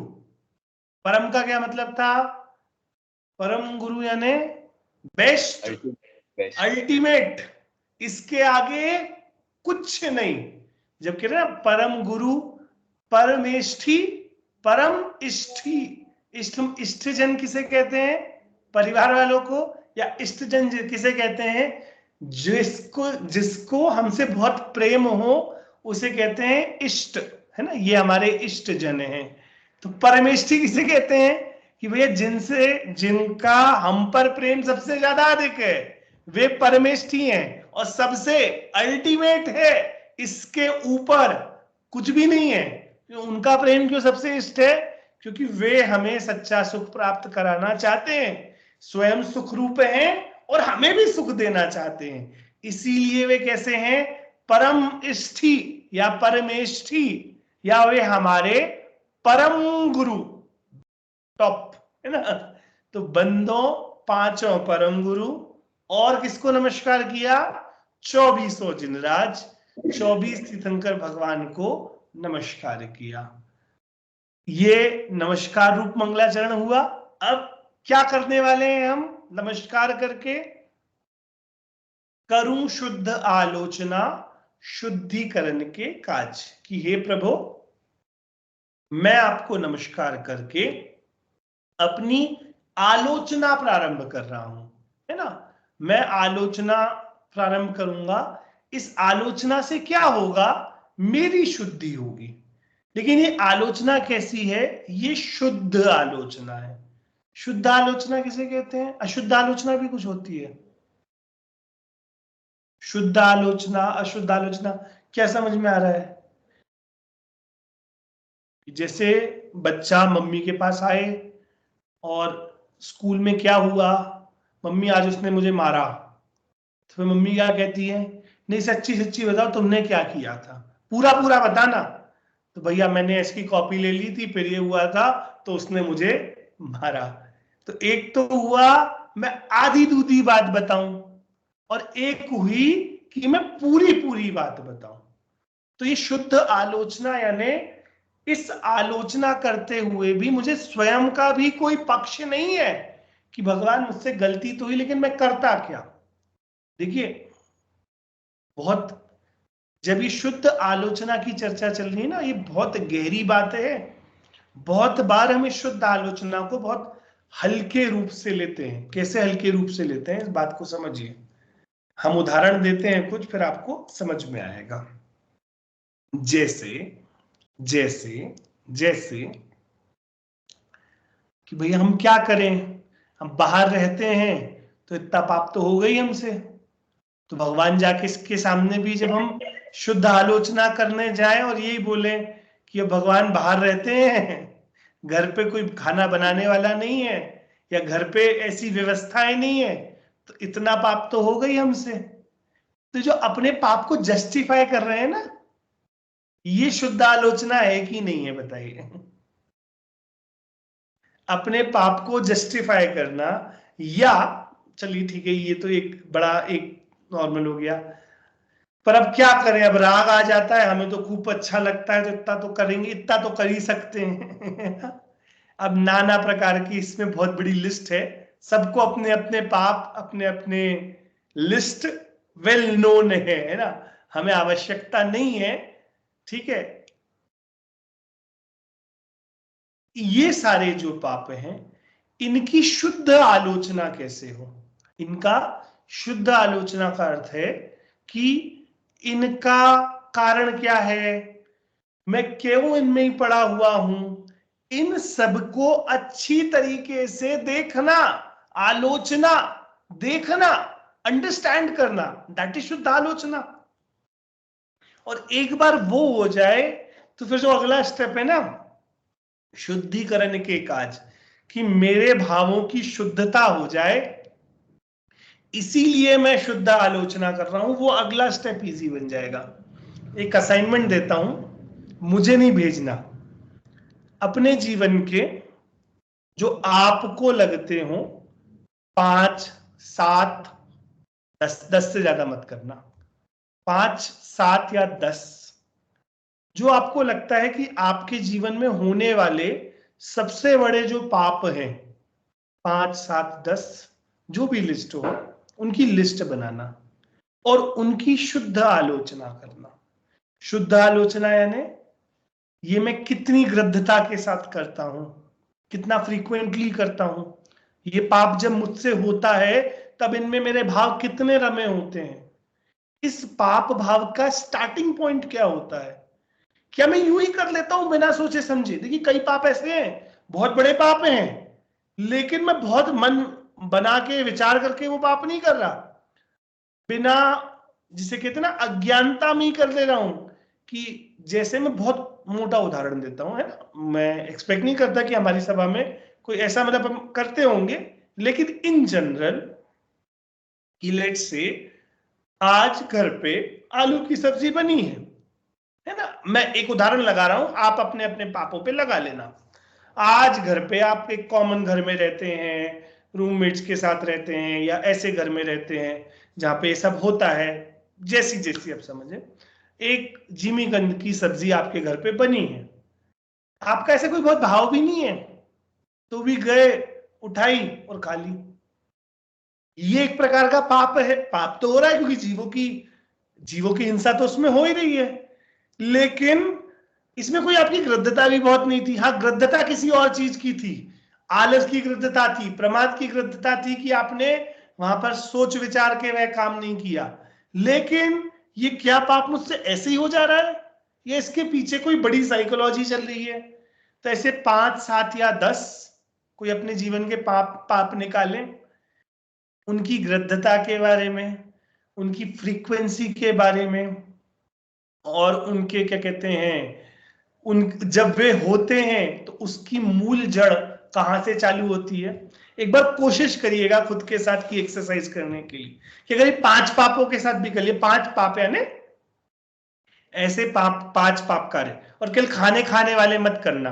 परम का क्या मतलब था? परम गुरु यानी बेस्ट, अल्टीमेट, इसके आगे कुछ नहीं। जब कह रहे हैं परम गुरु, परमेष्ठी, परम इष्ठी। इष्टजन किसे कहते हैं? परिवार वालों को। या इष्टजन किसे कहते हैं? जिसको हमसे बहुत प्रेम हो उसे कहते हैं इष्ट, है ना, ये हमारे इष्ट जन हैं। तो परमेष्ठी किसे कहते हैं? कि भैया जिनका हम पर प्रेम सबसे ज्यादा अधिक है, वे परमेष्ठी हैं, और सबसे अल्टीमेट है, इसके ऊपर कुछ भी नहीं है। उनका प्रेम क्यों सबसे इष्ट है? क्योंकि वे हमें सच्चा सुख प्राप्त कराना चाहते हैं, स्वयं सुख रूप हैं और हमें भी सुख देना चाहते हैं। इसीलिए वे कैसे हैं? परम इष्ठी या परमेष्ठी, या वे हमारे परम गुरु, टॉप, है ना। तो बंदों पांचों परम गुरु, और किसको नमस्कार किया? 24 जिनराज, 24 तीर्थंकर भगवान को नमस्कार किया। ये नमस्कार रूप मंगलाचरण हुआ। अब क्या करने वाले हैं हम नमस्कार करके? करूं शुद्ध आलोचना, शुद्धिकरण के काज। कि हे प्रभु, मैं आपको नमस्कार करके अपनी आलोचना प्रारंभ कर रहा हूं, है ना। मैं आलोचना प्रारंभ करूंगा। इस आलोचना से क्या होगा? मेरी शुद्धि होगी। लेकिन ये आलोचना कैसी है? ये शुद्ध आलोचना है। शुद्ध आलोचना किसे कहते हैं? अशुद्ध आलोचना भी कुछ होती है। शुद्ध आलोचना, अशुद्ध आलोचना, क्या समझ में आ रहा है? जैसे बच्चा मम्मी के पास आए और स्कूल में क्या हुआ, मम्मी आज उसने मुझे मारा, तो फिर मम्मी क्या कहती है? नहीं सच्ची सच्ची बताओ तुमने क्या किया था, पूरा पूरा बताना। तो भैया मैंने इसकी कॉपी ले ली थी, फिर ये हुआ था, तो उसने मुझे मारा। तो एक तो हुआ मैं आधी दूधी बात बताऊं, और एक हुई कि मैं पूरी पूरी बात बताऊं। तो ये शुद्ध आलोचना, यानी इस आलोचना करते हुए भी मुझे स्वयं का भी कोई पक्ष नहीं है कि भगवान मुझसे गलती तो हुई, लेकिन मैं करता क्या। देखिए, बहुत, जब ये शुद्ध आलोचना की चर्चा चल रही है ना, ये बहुत गहरी बात है। बहुत बार हम इस शुद्ध आलोचना को बहुत हल्के रूप से लेते हैं। कैसे हल्के रूप से लेते हैं, इस बात को समझिए। हम उदाहरण देते हैं कुछ, फिर आपको समझ में आएगा। जैसे जैसे जैसे कि भैया हम क्या करें, हम बाहर रहते हैं तो इतना पाप तो हो गई हमसे। तो भगवान जाके इसके सामने भी जब हम शुद्ध आलोचना करने जाएं और यही बोले कि अब भगवान बाहर रहते हैं, घर पे कोई खाना बनाने वाला नहीं है, या घर पे ऐसी व्यवस्थाएं नहीं है, तो इतना पाप तो हो गई हमसे। तो जो अपने पाप को जस्टिफाई कर रहे हैं ना, ये शुद्ध आलोचना है कि नहीं है, बताइए। अपने पाप को जस्टिफाई करना, या चलिए ठीक है, ये तो एक बड़ा एक नॉर्मल हो गया, पर अब क्या करें, अब राग आ जाता है, हमें तो खूब अच्छा लगता है, तो इतना तो करेंगे, इतना तो कर ही सकते हैं। अब नाना प्रकार की इसमें बहुत बड़ी लिस्ट है, सबको अपने अपने पाप, अपने अपने लिस्ट वेल नोन है ना, हमें आवश्यकता नहीं है, ठीक है। ये सारे जो पाप हैं, इनकी शुद्ध आलोचना कैसे हो? इनका शुद्ध आलोचना का अर्थ है कि इनका कारण क्या है, मैं क्यों इनमें ही पड़ा हुआ हूं, इन सबको अच्छी तरीके से देखना, आलोचना, देखना, अंडरस्टैंड करना, दैट इज शुद्ध आलोचना। और एक बार वो हो जाए तो फिर जो अगला स्टेप है ना, शुद्धिकरण के काज, कि मेरे भावों की शुद्धता हो जाए, इसीलिए मैं शुद्ध आलोचना कर रहा हूं, वो अगला स्टेप इजी बन जाएगा। एक असाइनमेंट देता हूं, मुझे नहीं भेजना, अपने जीवन के जो आपको लगते हो 5, 7, 10, 10 से ज्यादा मत करना, 5, 7 या 10 जो आपको लगता है कि आपके जीवन में होने वाले सबसे बड़े जो पाप हैं, 5, 7, 10 जो भी लिस्ट हो, उनकी लिस्ट बनाना और उनकी शुद्ध आलोचना करना। शुद्ध आलोचना यानी ये मैं कितनी गृद्धता के साथ करता हूं, कितना फ्रीक्वेंटली करता हूं, ये पाप जब मुझसे होता है तब इनमें मेरे भाव कितने रमे होते हैं, इस पाप भाव का स्टार्टिंग पॉइंट क्या होता है, क्या मैं यूं ही कर लेता हूं बिना सोचे समझे? देखिए कई पाप ऐसे हैं, बहुत बड़े पाप हैं, लेकिन मैं बहुत मन बना के विचार करके वो पाप नहीं कर रहा, बिना, जिसे कहते हैं ना, अज्ञानता में ही कर ले रहा हूं। कि जैसे मैं बहुत मोटा उदाहरण देता हूं, है ना, मैं एक्सपेक्ट नहीं करता कि हमारी सभा में कोई ऐसा, मतलब हम करते होंगे, लेकिन इन जनरल कि लेट्स से आज घर पे आलू की सब्जी बनी है ना, मैं एक उदाहरण लगा रहा हूं, आप अपने अपने पापों पे लगा लेना। आज घर पे आप एक कॉमन घर में रहते हैं, रूममेट्स के साथ रहते हैं, या ऐसे घर में रहते हैं जहां पे ये सब होता है, जैसी जैसी आप समझे, एक जिमीकंद की सब्जी आपके घर पे बनी है, आपका ऐसे कोई बहुत भाव भी नहीं है, तो भी गए, उठाई और खा ली। ये एक प्रकार का पाप है, पाप तो हो रहा है क्योंकि जीवों की हिंसा तो उसमें हो ही रही है, लेकिन इसमें कोई आपकी गृद्धता भी बहुत नहीं थी। हाँ, गृद्धता किसी और चीज की थी, आलस की गृद्धता थी, प्रमाद की गृद्धता थी कि आपने वहां पर सोच विचार के वह काम नहीं किया। लेकिन ये क्या पाप मुझसे ऐसे ही हो जा रहा है, ये इसके पीछे कोई बड़ी साइकोलॉजी चल रही है? तो ऐसे 5, 7 या 10 कोई अपने जीवन के पाप निकालें, उनकी गृद्धता के बारे में, उनकी फ्रीक्वेंसी के बारे में, और उनके क्या कहते हैं, उन जब वे होते हैं तो उसकी मूल जड़ कहां से चालू होती है। एक बार कोशिश करिएगा खुद के साथ की एक्सरसाइज करने के लिए, कि अगर ये 5 पापों के साथ भी कर लिए, 5 पाप यानी ऐसे पाप, 5 पाप कार्य, और केवल खाने खाने वाले मत करना,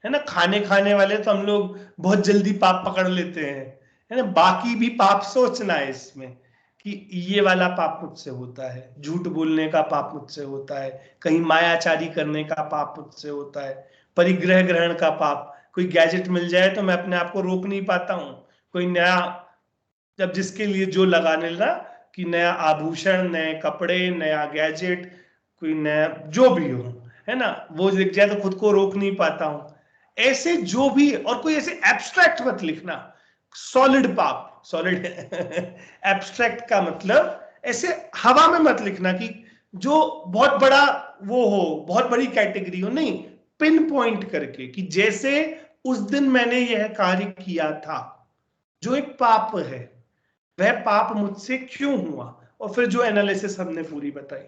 है ना, खाने खाने वाले तो हम लोग बहुत जल्दी पाप पकड़ लेते हैं, है ना, बाकी भी पाप सोचना है इसमें, कि ये वाला पाप मुझसे होता है, झूठ बोलने का पाप मुझसे होता है, कहीं मायाचारी करने का पाप मुझसे होता है, परिग्रह ग्रहण का पाप, कोई गैजेट मिल जाए तो मैं अपने आप को रोक नहीं पाता हूं, कोई नया, जब जिसके लिए जो लगाने ना, कि नया आभूषण, नए कपड़े, नया गैजेट, कोई नया जो भी हो, है ना, वो दिख जाए तो खुद को रोक नहीं पाता हूं। ऐसे जो भी, और कोई ऐसे एब्स्ट्रैक्ट मत लिखना, सॉलिड पाप, सॉलिड एब्स्ट्रैक्ट का मतलब ऐसे हवा में मत लिखना कि जो बहुत बड़ा वो हो, बहुत बड़ी कैटेगरी हो, नहीं, पिन पॉइंट करके, कि जैसे उस दिन मैंने यह कार्य किया था, जो एक पाप है, वह पाप मुझसे क्यों हुआ, और फिर जो एनालिसिस हमने पूरी बताई,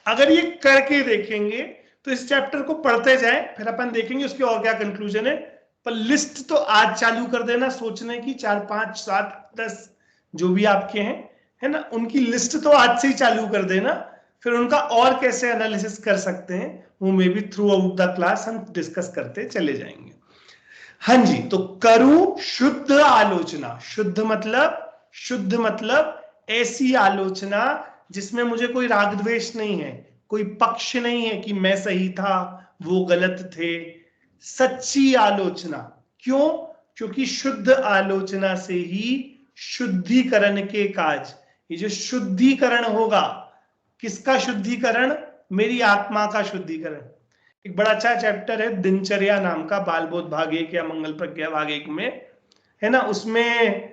अगर ये करके देखेंगे तो इस चैप्टर को पढ़ते जाए, फिर अपन देखेंगे उसके और क्या कंक्लूजन है। पर लिस्ट तो आज चालू कर देना सोचने की, 4, 5, 7, 10 जो भी आपके हैं, है ना, उनकी लिस्ट तो आज से ही चालू कर देना, फिर उनका और कैसे एनालिसिस कर सकते हैं वो may be through out the class हम डिस्कस करते चले जाएंगे। हाँ जी, तो करूं शुद्ध आलोचना। शुद्ध मतलब ऐसी आलोचना जिसमें मुझे कोई राग द्वेष नहीं है, कोई पक्ष नहीं है कि मैं सही था वो गलत थे। सच्ची आलोचना। क्यों? क्योंकि शुद्ध आलोचना से ही शुद्धिकरण के काज, ये जो शुद्धिकरण होगा, किसका शुद्धिकरण? मेरी आत्मा का शुद्धिकरण। एक बड़ा अच्छा चैप्टर है दिनचर्या नाम का, बाल बोध भाग 1 या मंगल प्रज्ञा भाग 1 में, है ना। उसमें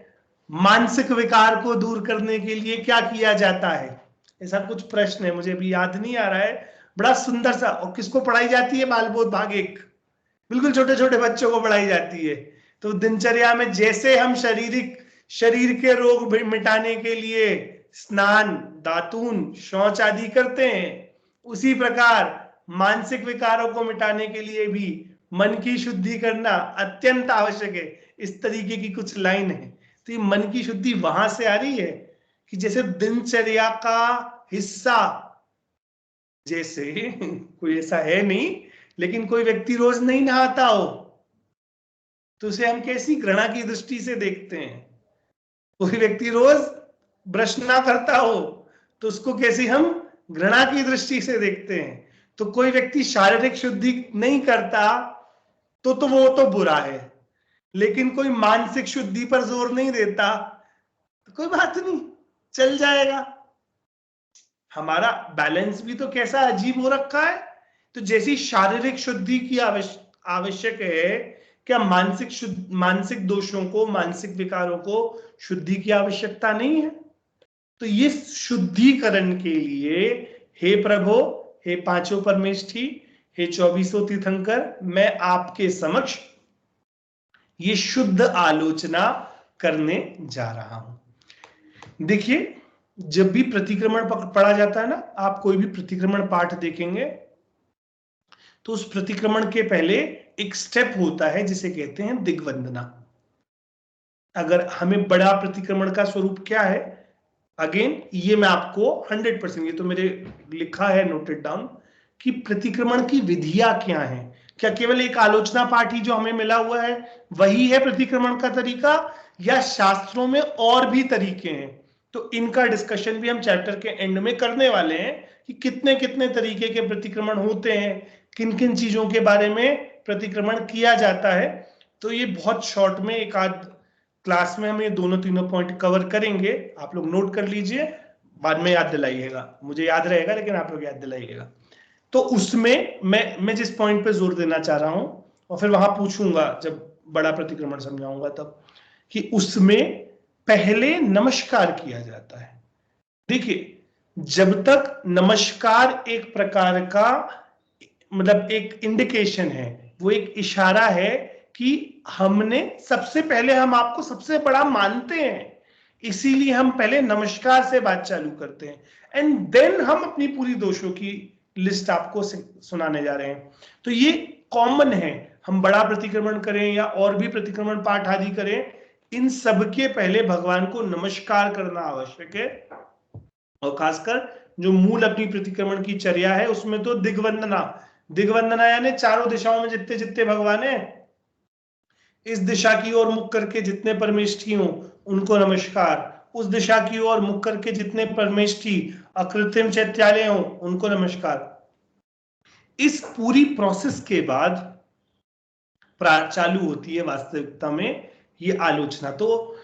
मानसिक विकार को दूर करने के लिए क्या किया जाता है, ऐसा कुछ प्रश्न है, मुझे अभी याद नहीं आ रहा है, बड़ा सुंदर सा। और किसको पढ़ाई जाती है? बाल बोध भाग 1, बिल्कुल छोटे छोटे बच्चों को पढ़ाई जाती है। तो दिनचर्या में जैसे हम शरीर के रोग मिटाने के लिए स्नान, दातून, शौच आदि करते हैं, उसी प्रकार मानसिक विकारों को मिटाने के लिए भी मन की शुद्धि करना अत्यंत आवश्यक है। इस तरीके की कुछ लाइन है। तो ये मन की शुद्धि वहां से आ रही है कि जैसे दिनचर्या का हिस्सा, जैसे कोई ऐसा है नहीं, लेकिन कोई व्यक्ति रोज नहीं नहाता हो तो उसे हम कैसी घृणा की दृष्टि से देखते हैं। कोई व्यक्ति रोज ब्रश ना करता हो तो उसको कैसी हम घृणा की दृष्टि से देखते हैं। तो कोई व्यक्ति शारीरिक शुद्धि नहीं करता तो वो तो बुरा है, लेकिन कोई मानसिक शुद्धि पर जोर नहीं देता तो कोई बात नहीं, चल जाएगा। हमारा बैलेंस भी तो कैसा अजीब हो रखा है। तो जैसी शारीरिक शुद्धि की आवश्यक है, क्या मानसिक दोषों को, मानसिक विकारों को शुद्धि की आवश्यकता नहीं है? तो ये शुद्धिकरण के लिए हे प्रभु, हे पांचों परमेष्ठी, हे 24 तीर्थंकर, मैं आपके समक्ष ये शुद्ध आलोचना करने जा रहा हूं। देखिए, जब भी प्रतिक्रमण पढ़ा जाता है ना, आप कोई भी प्रतिक्रमण पाठ देखेंगे तो उस प्रतिक्रमण के पहले एक स्टेप होता है जिसे कहते हैं दिग्वंदना। अगर हमें बड़ा प्रतिक्रमण का स्वरूप क्या है, अगेन ये मैं आपको 100%, ये तो मेरे लिखा है नोटेड डाउन, कि प्रतिक्रमण की विधियां क्या हैं। क्या केवल एक आलोचना पाठ ही जो हमें मिला हुआ है वही है प्रतिक्रमण का तरीका, या शास्त्रों में और भी तरीके हैं? तो इनका डिस्कशन भी हम चैप्टर के एंड में करने वाले हैं कि कितने कितने तरीके के प्रतिक्रमण होते हैं, किन किन चीजों के बारे में प्रतिक्रमण किया जाता है। तो ये बहुत शॉर्ट में एक आध क्लास में हम ये दोनों तीनों पॉइंट कवर करेंगे। आप लोग नोट कर लीजिए, बाद में याद दिलाइएगा, मुझे याद रहेगा लेकिन आप लोग याद दिलाइएगा। तो उसमें मैं जिस पॉइंट पे जोर देना चाह रहा हूं, और फिर वहां पूछूंगा जब बड़ा प्रतिक्रमण समझाऊंगा तब, कि उसमें पहले नमस्कार किया जाता है। देखिए, जब तक नमस्कार एक प्रकार का मतलब एक इंडिकेशन है, वो एक इशारा है कि हमने सबसे पहले, हम आपको सबसे बड़ा मानते हैं, इसीलिए हम पहले नमस्कार से बात चालू करते हैं, एंड देन हम अपनी पूरी दोषों की लिस्ट आपको सुनाने जा रहे हैं। तो ये कॉमन है, हम बड़ा प्रतिक्रमण करें या और भी प्रतिक्रमण पाठ आदि करें, इन सबके पहले भगवान को नमस्कार करना आवश्यक है। और खासकर जो मूल अपनी प्रतिक्रमण की चर्या है उसमें तो दिग्वंदना यानी चारों दिशाओं में जितने जितने भगवान है, इस दिशा की ओर मुख करके जितने परमेष्ठी हों उनको नमस्कार, उस दिशा की ओर मुख करके जितने परमेष्ठी अकृत्रिम चैत्यालय हों उनको नमस्कार। इस पूरी प्रोसेस के बाद चालू होती है वास्तविकता में ये आलोचना। तो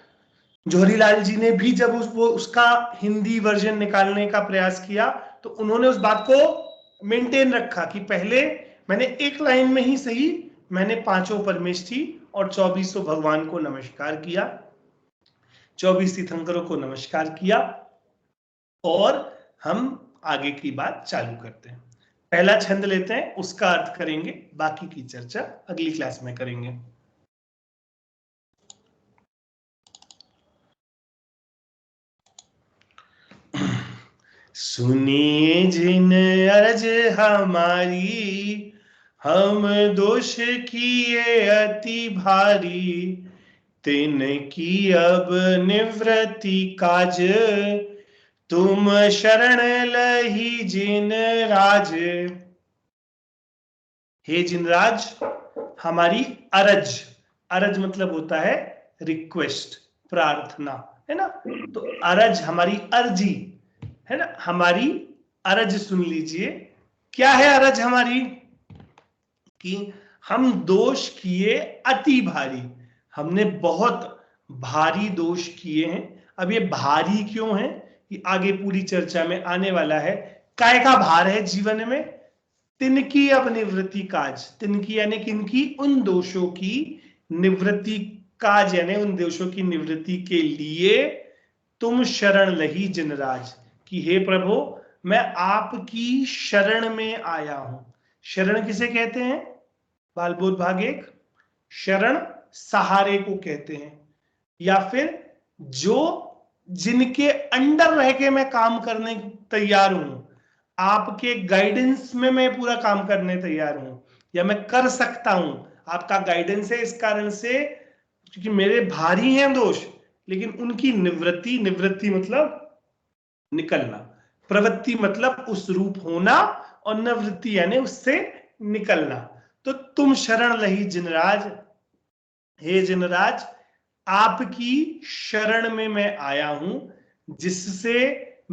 जवाहरीलाल जी ने भी जब उसका हिंदी वर्जन निकालने का प्रयास किया तो उन्होंने उस बात को मेंटेन रखा कि पहले मैंने एक लाइन में ही सही, मैंने पांचों परमेष्ठी और 24 भगवान को नमस्कार किया, 24 तीर्थंकरों को नमस्कार किया, और हम आगे की बात चालू करते हैं। पहला छंद लेते हैं, उसका अर्थ करेंगे, बाकी की चर्चा अगली क्लास में करेंगे। सुनिए जिन अर्ज हमारी, हम दोष किए अति भारी, तिन की अब निवृत्ति काज, तुम शरण लही जिन राज, हे जिनराज हमारी अरज, अरज मतलब होता है रिक्वेस्ट, प्रार्थना, है ना। तो अरज हमारी अर्जी, है ना, हमारी अरज सुन लीजिए। क्या है अरज हमारी? कि हम दोष किए अति भारी, हमने बहुत भारी दोष किए हैं। अब ये भारी क्यों है, ये आगे पूरी चर्चा में आने वाला है। काय का भार है जीवन में? तिनकी अब निवृत्ति काज, तिनकी यानी किनकी? उन दोषों की निवृत्ति काज, यानी उन दोषों की निवृत्ति के लिए तुम शरण लही जिनराज, कि हे प्रभु मैं आपकी शरण में आया हूं। शरण किसे कहते हैं? बालबोध भाग 1, शरण सहारे को कहते हैं, या फिर जो जिनके अंडर रह के मैं काम करने तैयार हूं, आपके गाइडेंस में मैं पूरा काम करने तैयार हूं, या मैं कर सकता हूं, आपका गाइडेंस है इस कारण से क्योंकि मेरे भारी हैं दोष, लेकिन उनकी निवृत्ति, निवृत्ति मतलब निकलना, प्रवृत्ति मतलब उस रूप होना, और निवृत्ति यानी उससे निकलना। तो तुम शरण लही जिनराज, हे जिनराज आपकी शरण में मैं आया हूं, जिससे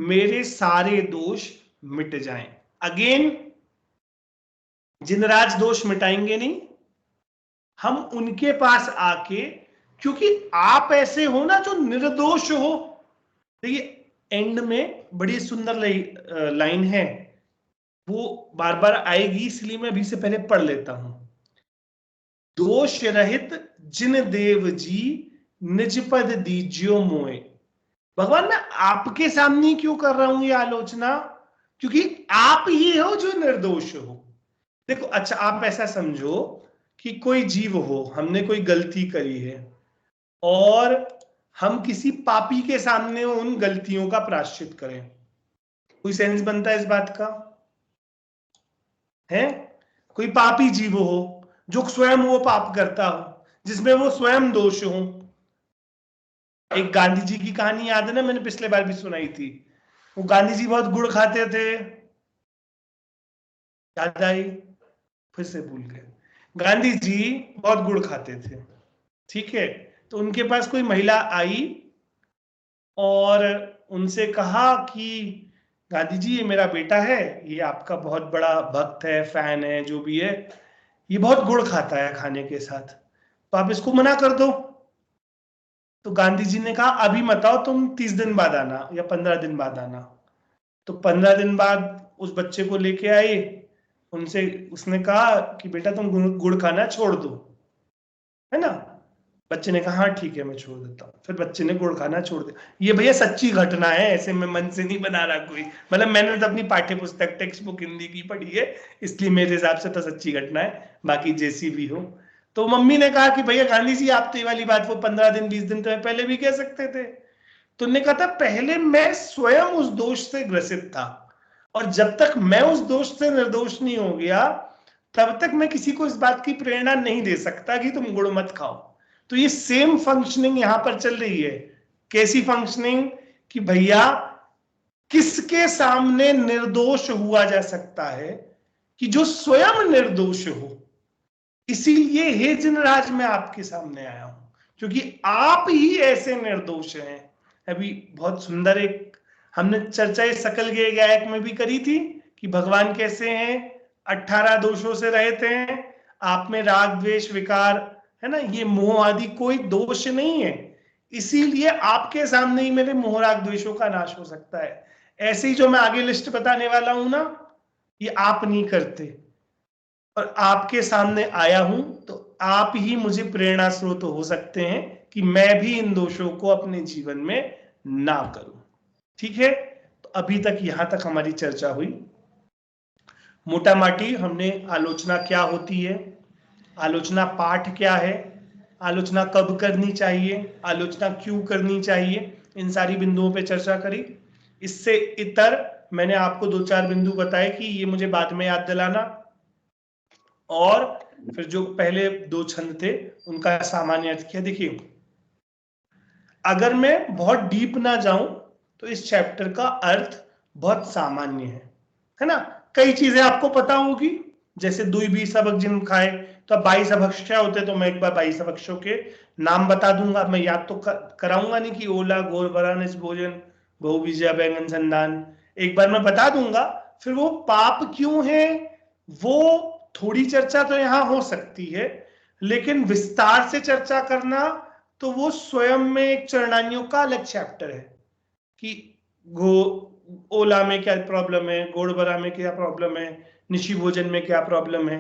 मेरे सारे दोष मिट जाएं। अगेन जिनराज दोष मिटाएंगे नहीं, हम उनके पास आके, क्योंकि आप ऐसे हो ना जो निर्दोष हो। देखिए एंड में बड़ी सुंदर लाइन है, वो बार बार आएगी, इसलिए मैं अभी से पहले पढ़ लेता हूं। दोष रहित जिन देव जी निज पद दीजियो मोए। भगवान मैं आपके सामने क्यों कर रहा हूं ये आलोचना? क्योंकि आप ही हो जो निर्दोष हो। देखो अच्छा आप ऐसा समझो कि कोई जीव हो, हमने कोई गलती करी है और हम किसी पापी के सामने उन गलतियों का प्रायश्चित करें, कोई सेंस बनता है इस बात का? है कोई पापी जीव हो जो स्वयं वो पाप करता हो, जिसमें वो स्वयं दोष हो। एक गांधी जी की कहानी याद है ना, मैंने पिछले बार भी सुनाई थी। वो गांधी जी बहुत गुड़ खाते थे, याद आई? फिर से भूल गए। गांधी जी बहुत गुड़ खाते थे, ठीक है। तो उनके पास कोई महिला आई और उनसे कहा कि गांधी जी ये मेरा बेटा है, ये आपका बहुत बड़ा भक्त है, फैन है, जो भी है, ये बहुत गुड़ खाता है खाने के साथ, तो आप इसको मना कर दो। तो गांधी जी ने कहा अभी मत आओ, तुम 30 दिन बाद आना या 15 दिन बाद आना। तो 15 दिन बाद उस बच्चे को लेके आए, उनसे उसने कहा कि बेटा तुम गुड़ खाना छोड़ दो, है ना। बच्चे ने कहा हाँ ठीक है मैं छोड़ देता हूँ। फिर बच्चे ने गुड़ खाना छोड़ दिया। ये भैया सच्ची घटना है, ऐसे मैं मन से नहीं बना रहा कोई, मतलब मैंने तो अपनी पाठ्य पुस्तक टेक्स्ट बुक हिंदी की पढ़ी है, इसलिए मेरे हिसाब से तो सच्ची घटना है, बाकी जैसी भी हो। तो मम्मी ने कहा कि भैया गांधी जी आप तो ये वाली बात वो 15 दिन 20 दिन तो पहले भी कह सकते थे। तो उन्होंने कहा था पहले मैं स्वयं उस दोष से ग्रसित था, और जब तक मैं उस दोष से निर्दोष नहीं हो गया तब तक मैं किसी को इस बात की प्रेरणा नहीं दे सकता कि तुम गुड़ मत खाओ। तो ये सेम फंक्शनिंग यहां पर चल रही है। कैसी फंक्शनिंग? कि भैया किसके सामने निर्दोष हुआ जा सकता है? कि जो स्वयं निर्दोष हो। इसीलिए हे जिनराज मैं आपके सामने आया हूं, क्योंकि आप ही ऐसे निर्दोष हैं। अभी बहुत सुंदर एक हमने चर्चा इस सकल गे गायक में भी करी थी कि भगवान कैसे हैं, 18 दोषों से रहित हैं, आप में राग द्वेष विकार, है ना, ये मोह आदि कोई दोष नहीं है, इसीलिए आपके सामने ही मेरे मोह राग द्वेषों का नाश हो सकता है। ऐसे ही जो मैं आगे लिस्ट बताने वाला हूं ना, ये आप नहीं करते, और आपके सामने आया हूं तो आप ही मुझे प्रेरणा स्रोत हो सकते हैं कि मैं भी इन दोषों को अपने जीवन में ना करूं। ठीक है, तो अभी तक यहां तक हमारी चर्चा हुई। मोटा माटी हमने आलोचना क्या होती है, आलोचना पाठ क्या है, आलोचना कब करनी चाहिए, आलोचना क्यों करनी चाहिए, इन सारी बिंदुओं पे चर्चा करी। इससे इतर मैंने आपको 2-4 बिंदु बताए कि ये मुझे बाद में याद दिलाना, और फिर जो पहले 2 छंद थे उनका सामान्य अर्थ किया। देखिए अगर मैं बहुत डीप ना जाऊं तो इस चैप्टर का अर्थ बहुत सामान्य है ना। कई चीजें आपको पता होगी, जैसे दुई बी सबक जिन खाए, तो अब 22 अभक्ष क्या होते हैं, तो मैं एक बार 22 अभक्षों के नाम बता दूंगा। मैं याद तो कराऊंगा नहीं कि ओला, घोर, बरानिस, भोजन, बहुबीजा, बैंगन, संधान, एक बार मैं बता दूंगा। फिर वो पाप क्यों है, वो थोड़ी चर्चा तो यहाँ हो सकती है, लेकिन विस्तार से चर्चा करना तो वो स्वयं में एक चरणानियों का अलग चैप्टर है कि ओला में क्या प्रॉब्लम है, गोड़बरा में क्या प्रॉब्लम है, निशी भोजन में क्या प्रॉब्लम है।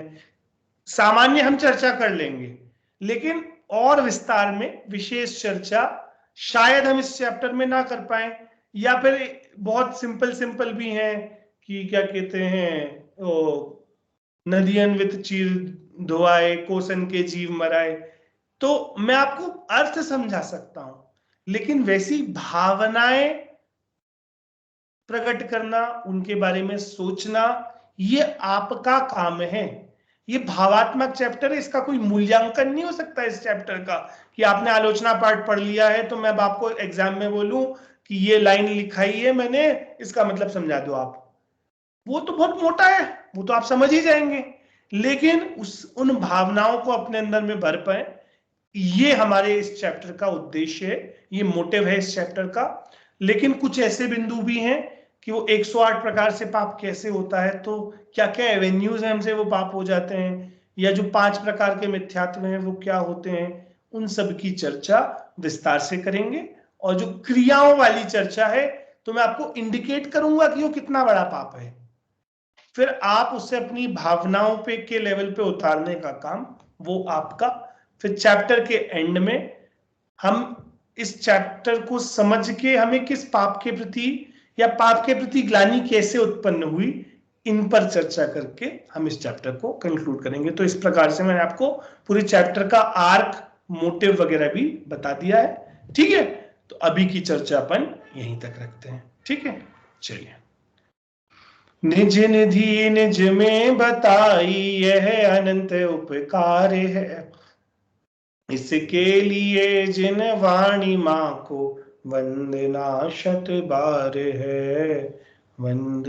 सामान्य हम चर्चा कर लेंगे, लेकिन और विस्तार में विशेष चर्चा शायद हम इस चैप्टर में ना कर पाए, या फिर बहुत सिंपल सिंपल भी हैं कि क्या कहते हैं, नदियन वित चीर धोआए, कोसन के जीव मराए। तो मैं आपको अर्थ समझा सकता हूं, लेकिन वैसी भावनाएं प्रकट करना, उनके बारे में सोचना, ये आपका काम है। ये भावात्मक चैप्टर है, इसका कोई मूल्यांकन नहीं हो सकता इस चैप्टर का कि आपने आलोचना पाठ पढ़ लिया है तो मैं अब आपको एग्जाम में बोलूं कि ये लाइन लिखाई है मैंने, इसका मतलब समझा दो आप। वो तो बहुत मोटा है, वो तो आप समझ ही जाएंगे, लेकिन उन भावनाओं को अपने अंदर में भर पाए, ये हमारे इस चैप्टर का उद्देश्य है, ये मोटिव है इस चैप्टर का। लेकिन कुछ ऐसे बिंदु भी हैं कि वो 108 प्रकार से पाप कैसे होता है, तो क्या क्या एवेन्यूज हैं हमसे वो पाप हो जाते हैं, या जो 5 प्रकार के मिथ्यात्व हैं वो क्या होते हैं, उन सब की चर्चा विस्तार से करेंगे। और जो क्रियाओं वाली चर्चा है, तो मैं आपको इंडिकेट करूंगा कि वो कितना बड़ा पाप है, फिर आप उससे अपनी भावनाओं पे के लेवल पे उतारने का काम वो आपका। फिर चैप्टर के एंड में हम इस चैप्टर को समझ के हमें किस पाप के प्रति या पाप के प्रति ग्लानि कैसे उत्पन्न हुई, इन पर चर्चा करके हम इस चैप्टर को कंक्लूड करेंगे। तो इस प्रकार से मैंने आपको पूरे चैप्टर का आर्क, मोटिव वगैरह भी बता दिया है। ठीक है, तो अभी की चर्चा अपन यहीं तक रखते हैं। ठीक है, चलिए। निज निधि निज में बताई यह अनंत उपकार है, इसके लिए जिन वाणी मां को वंदना शत बार है। वंद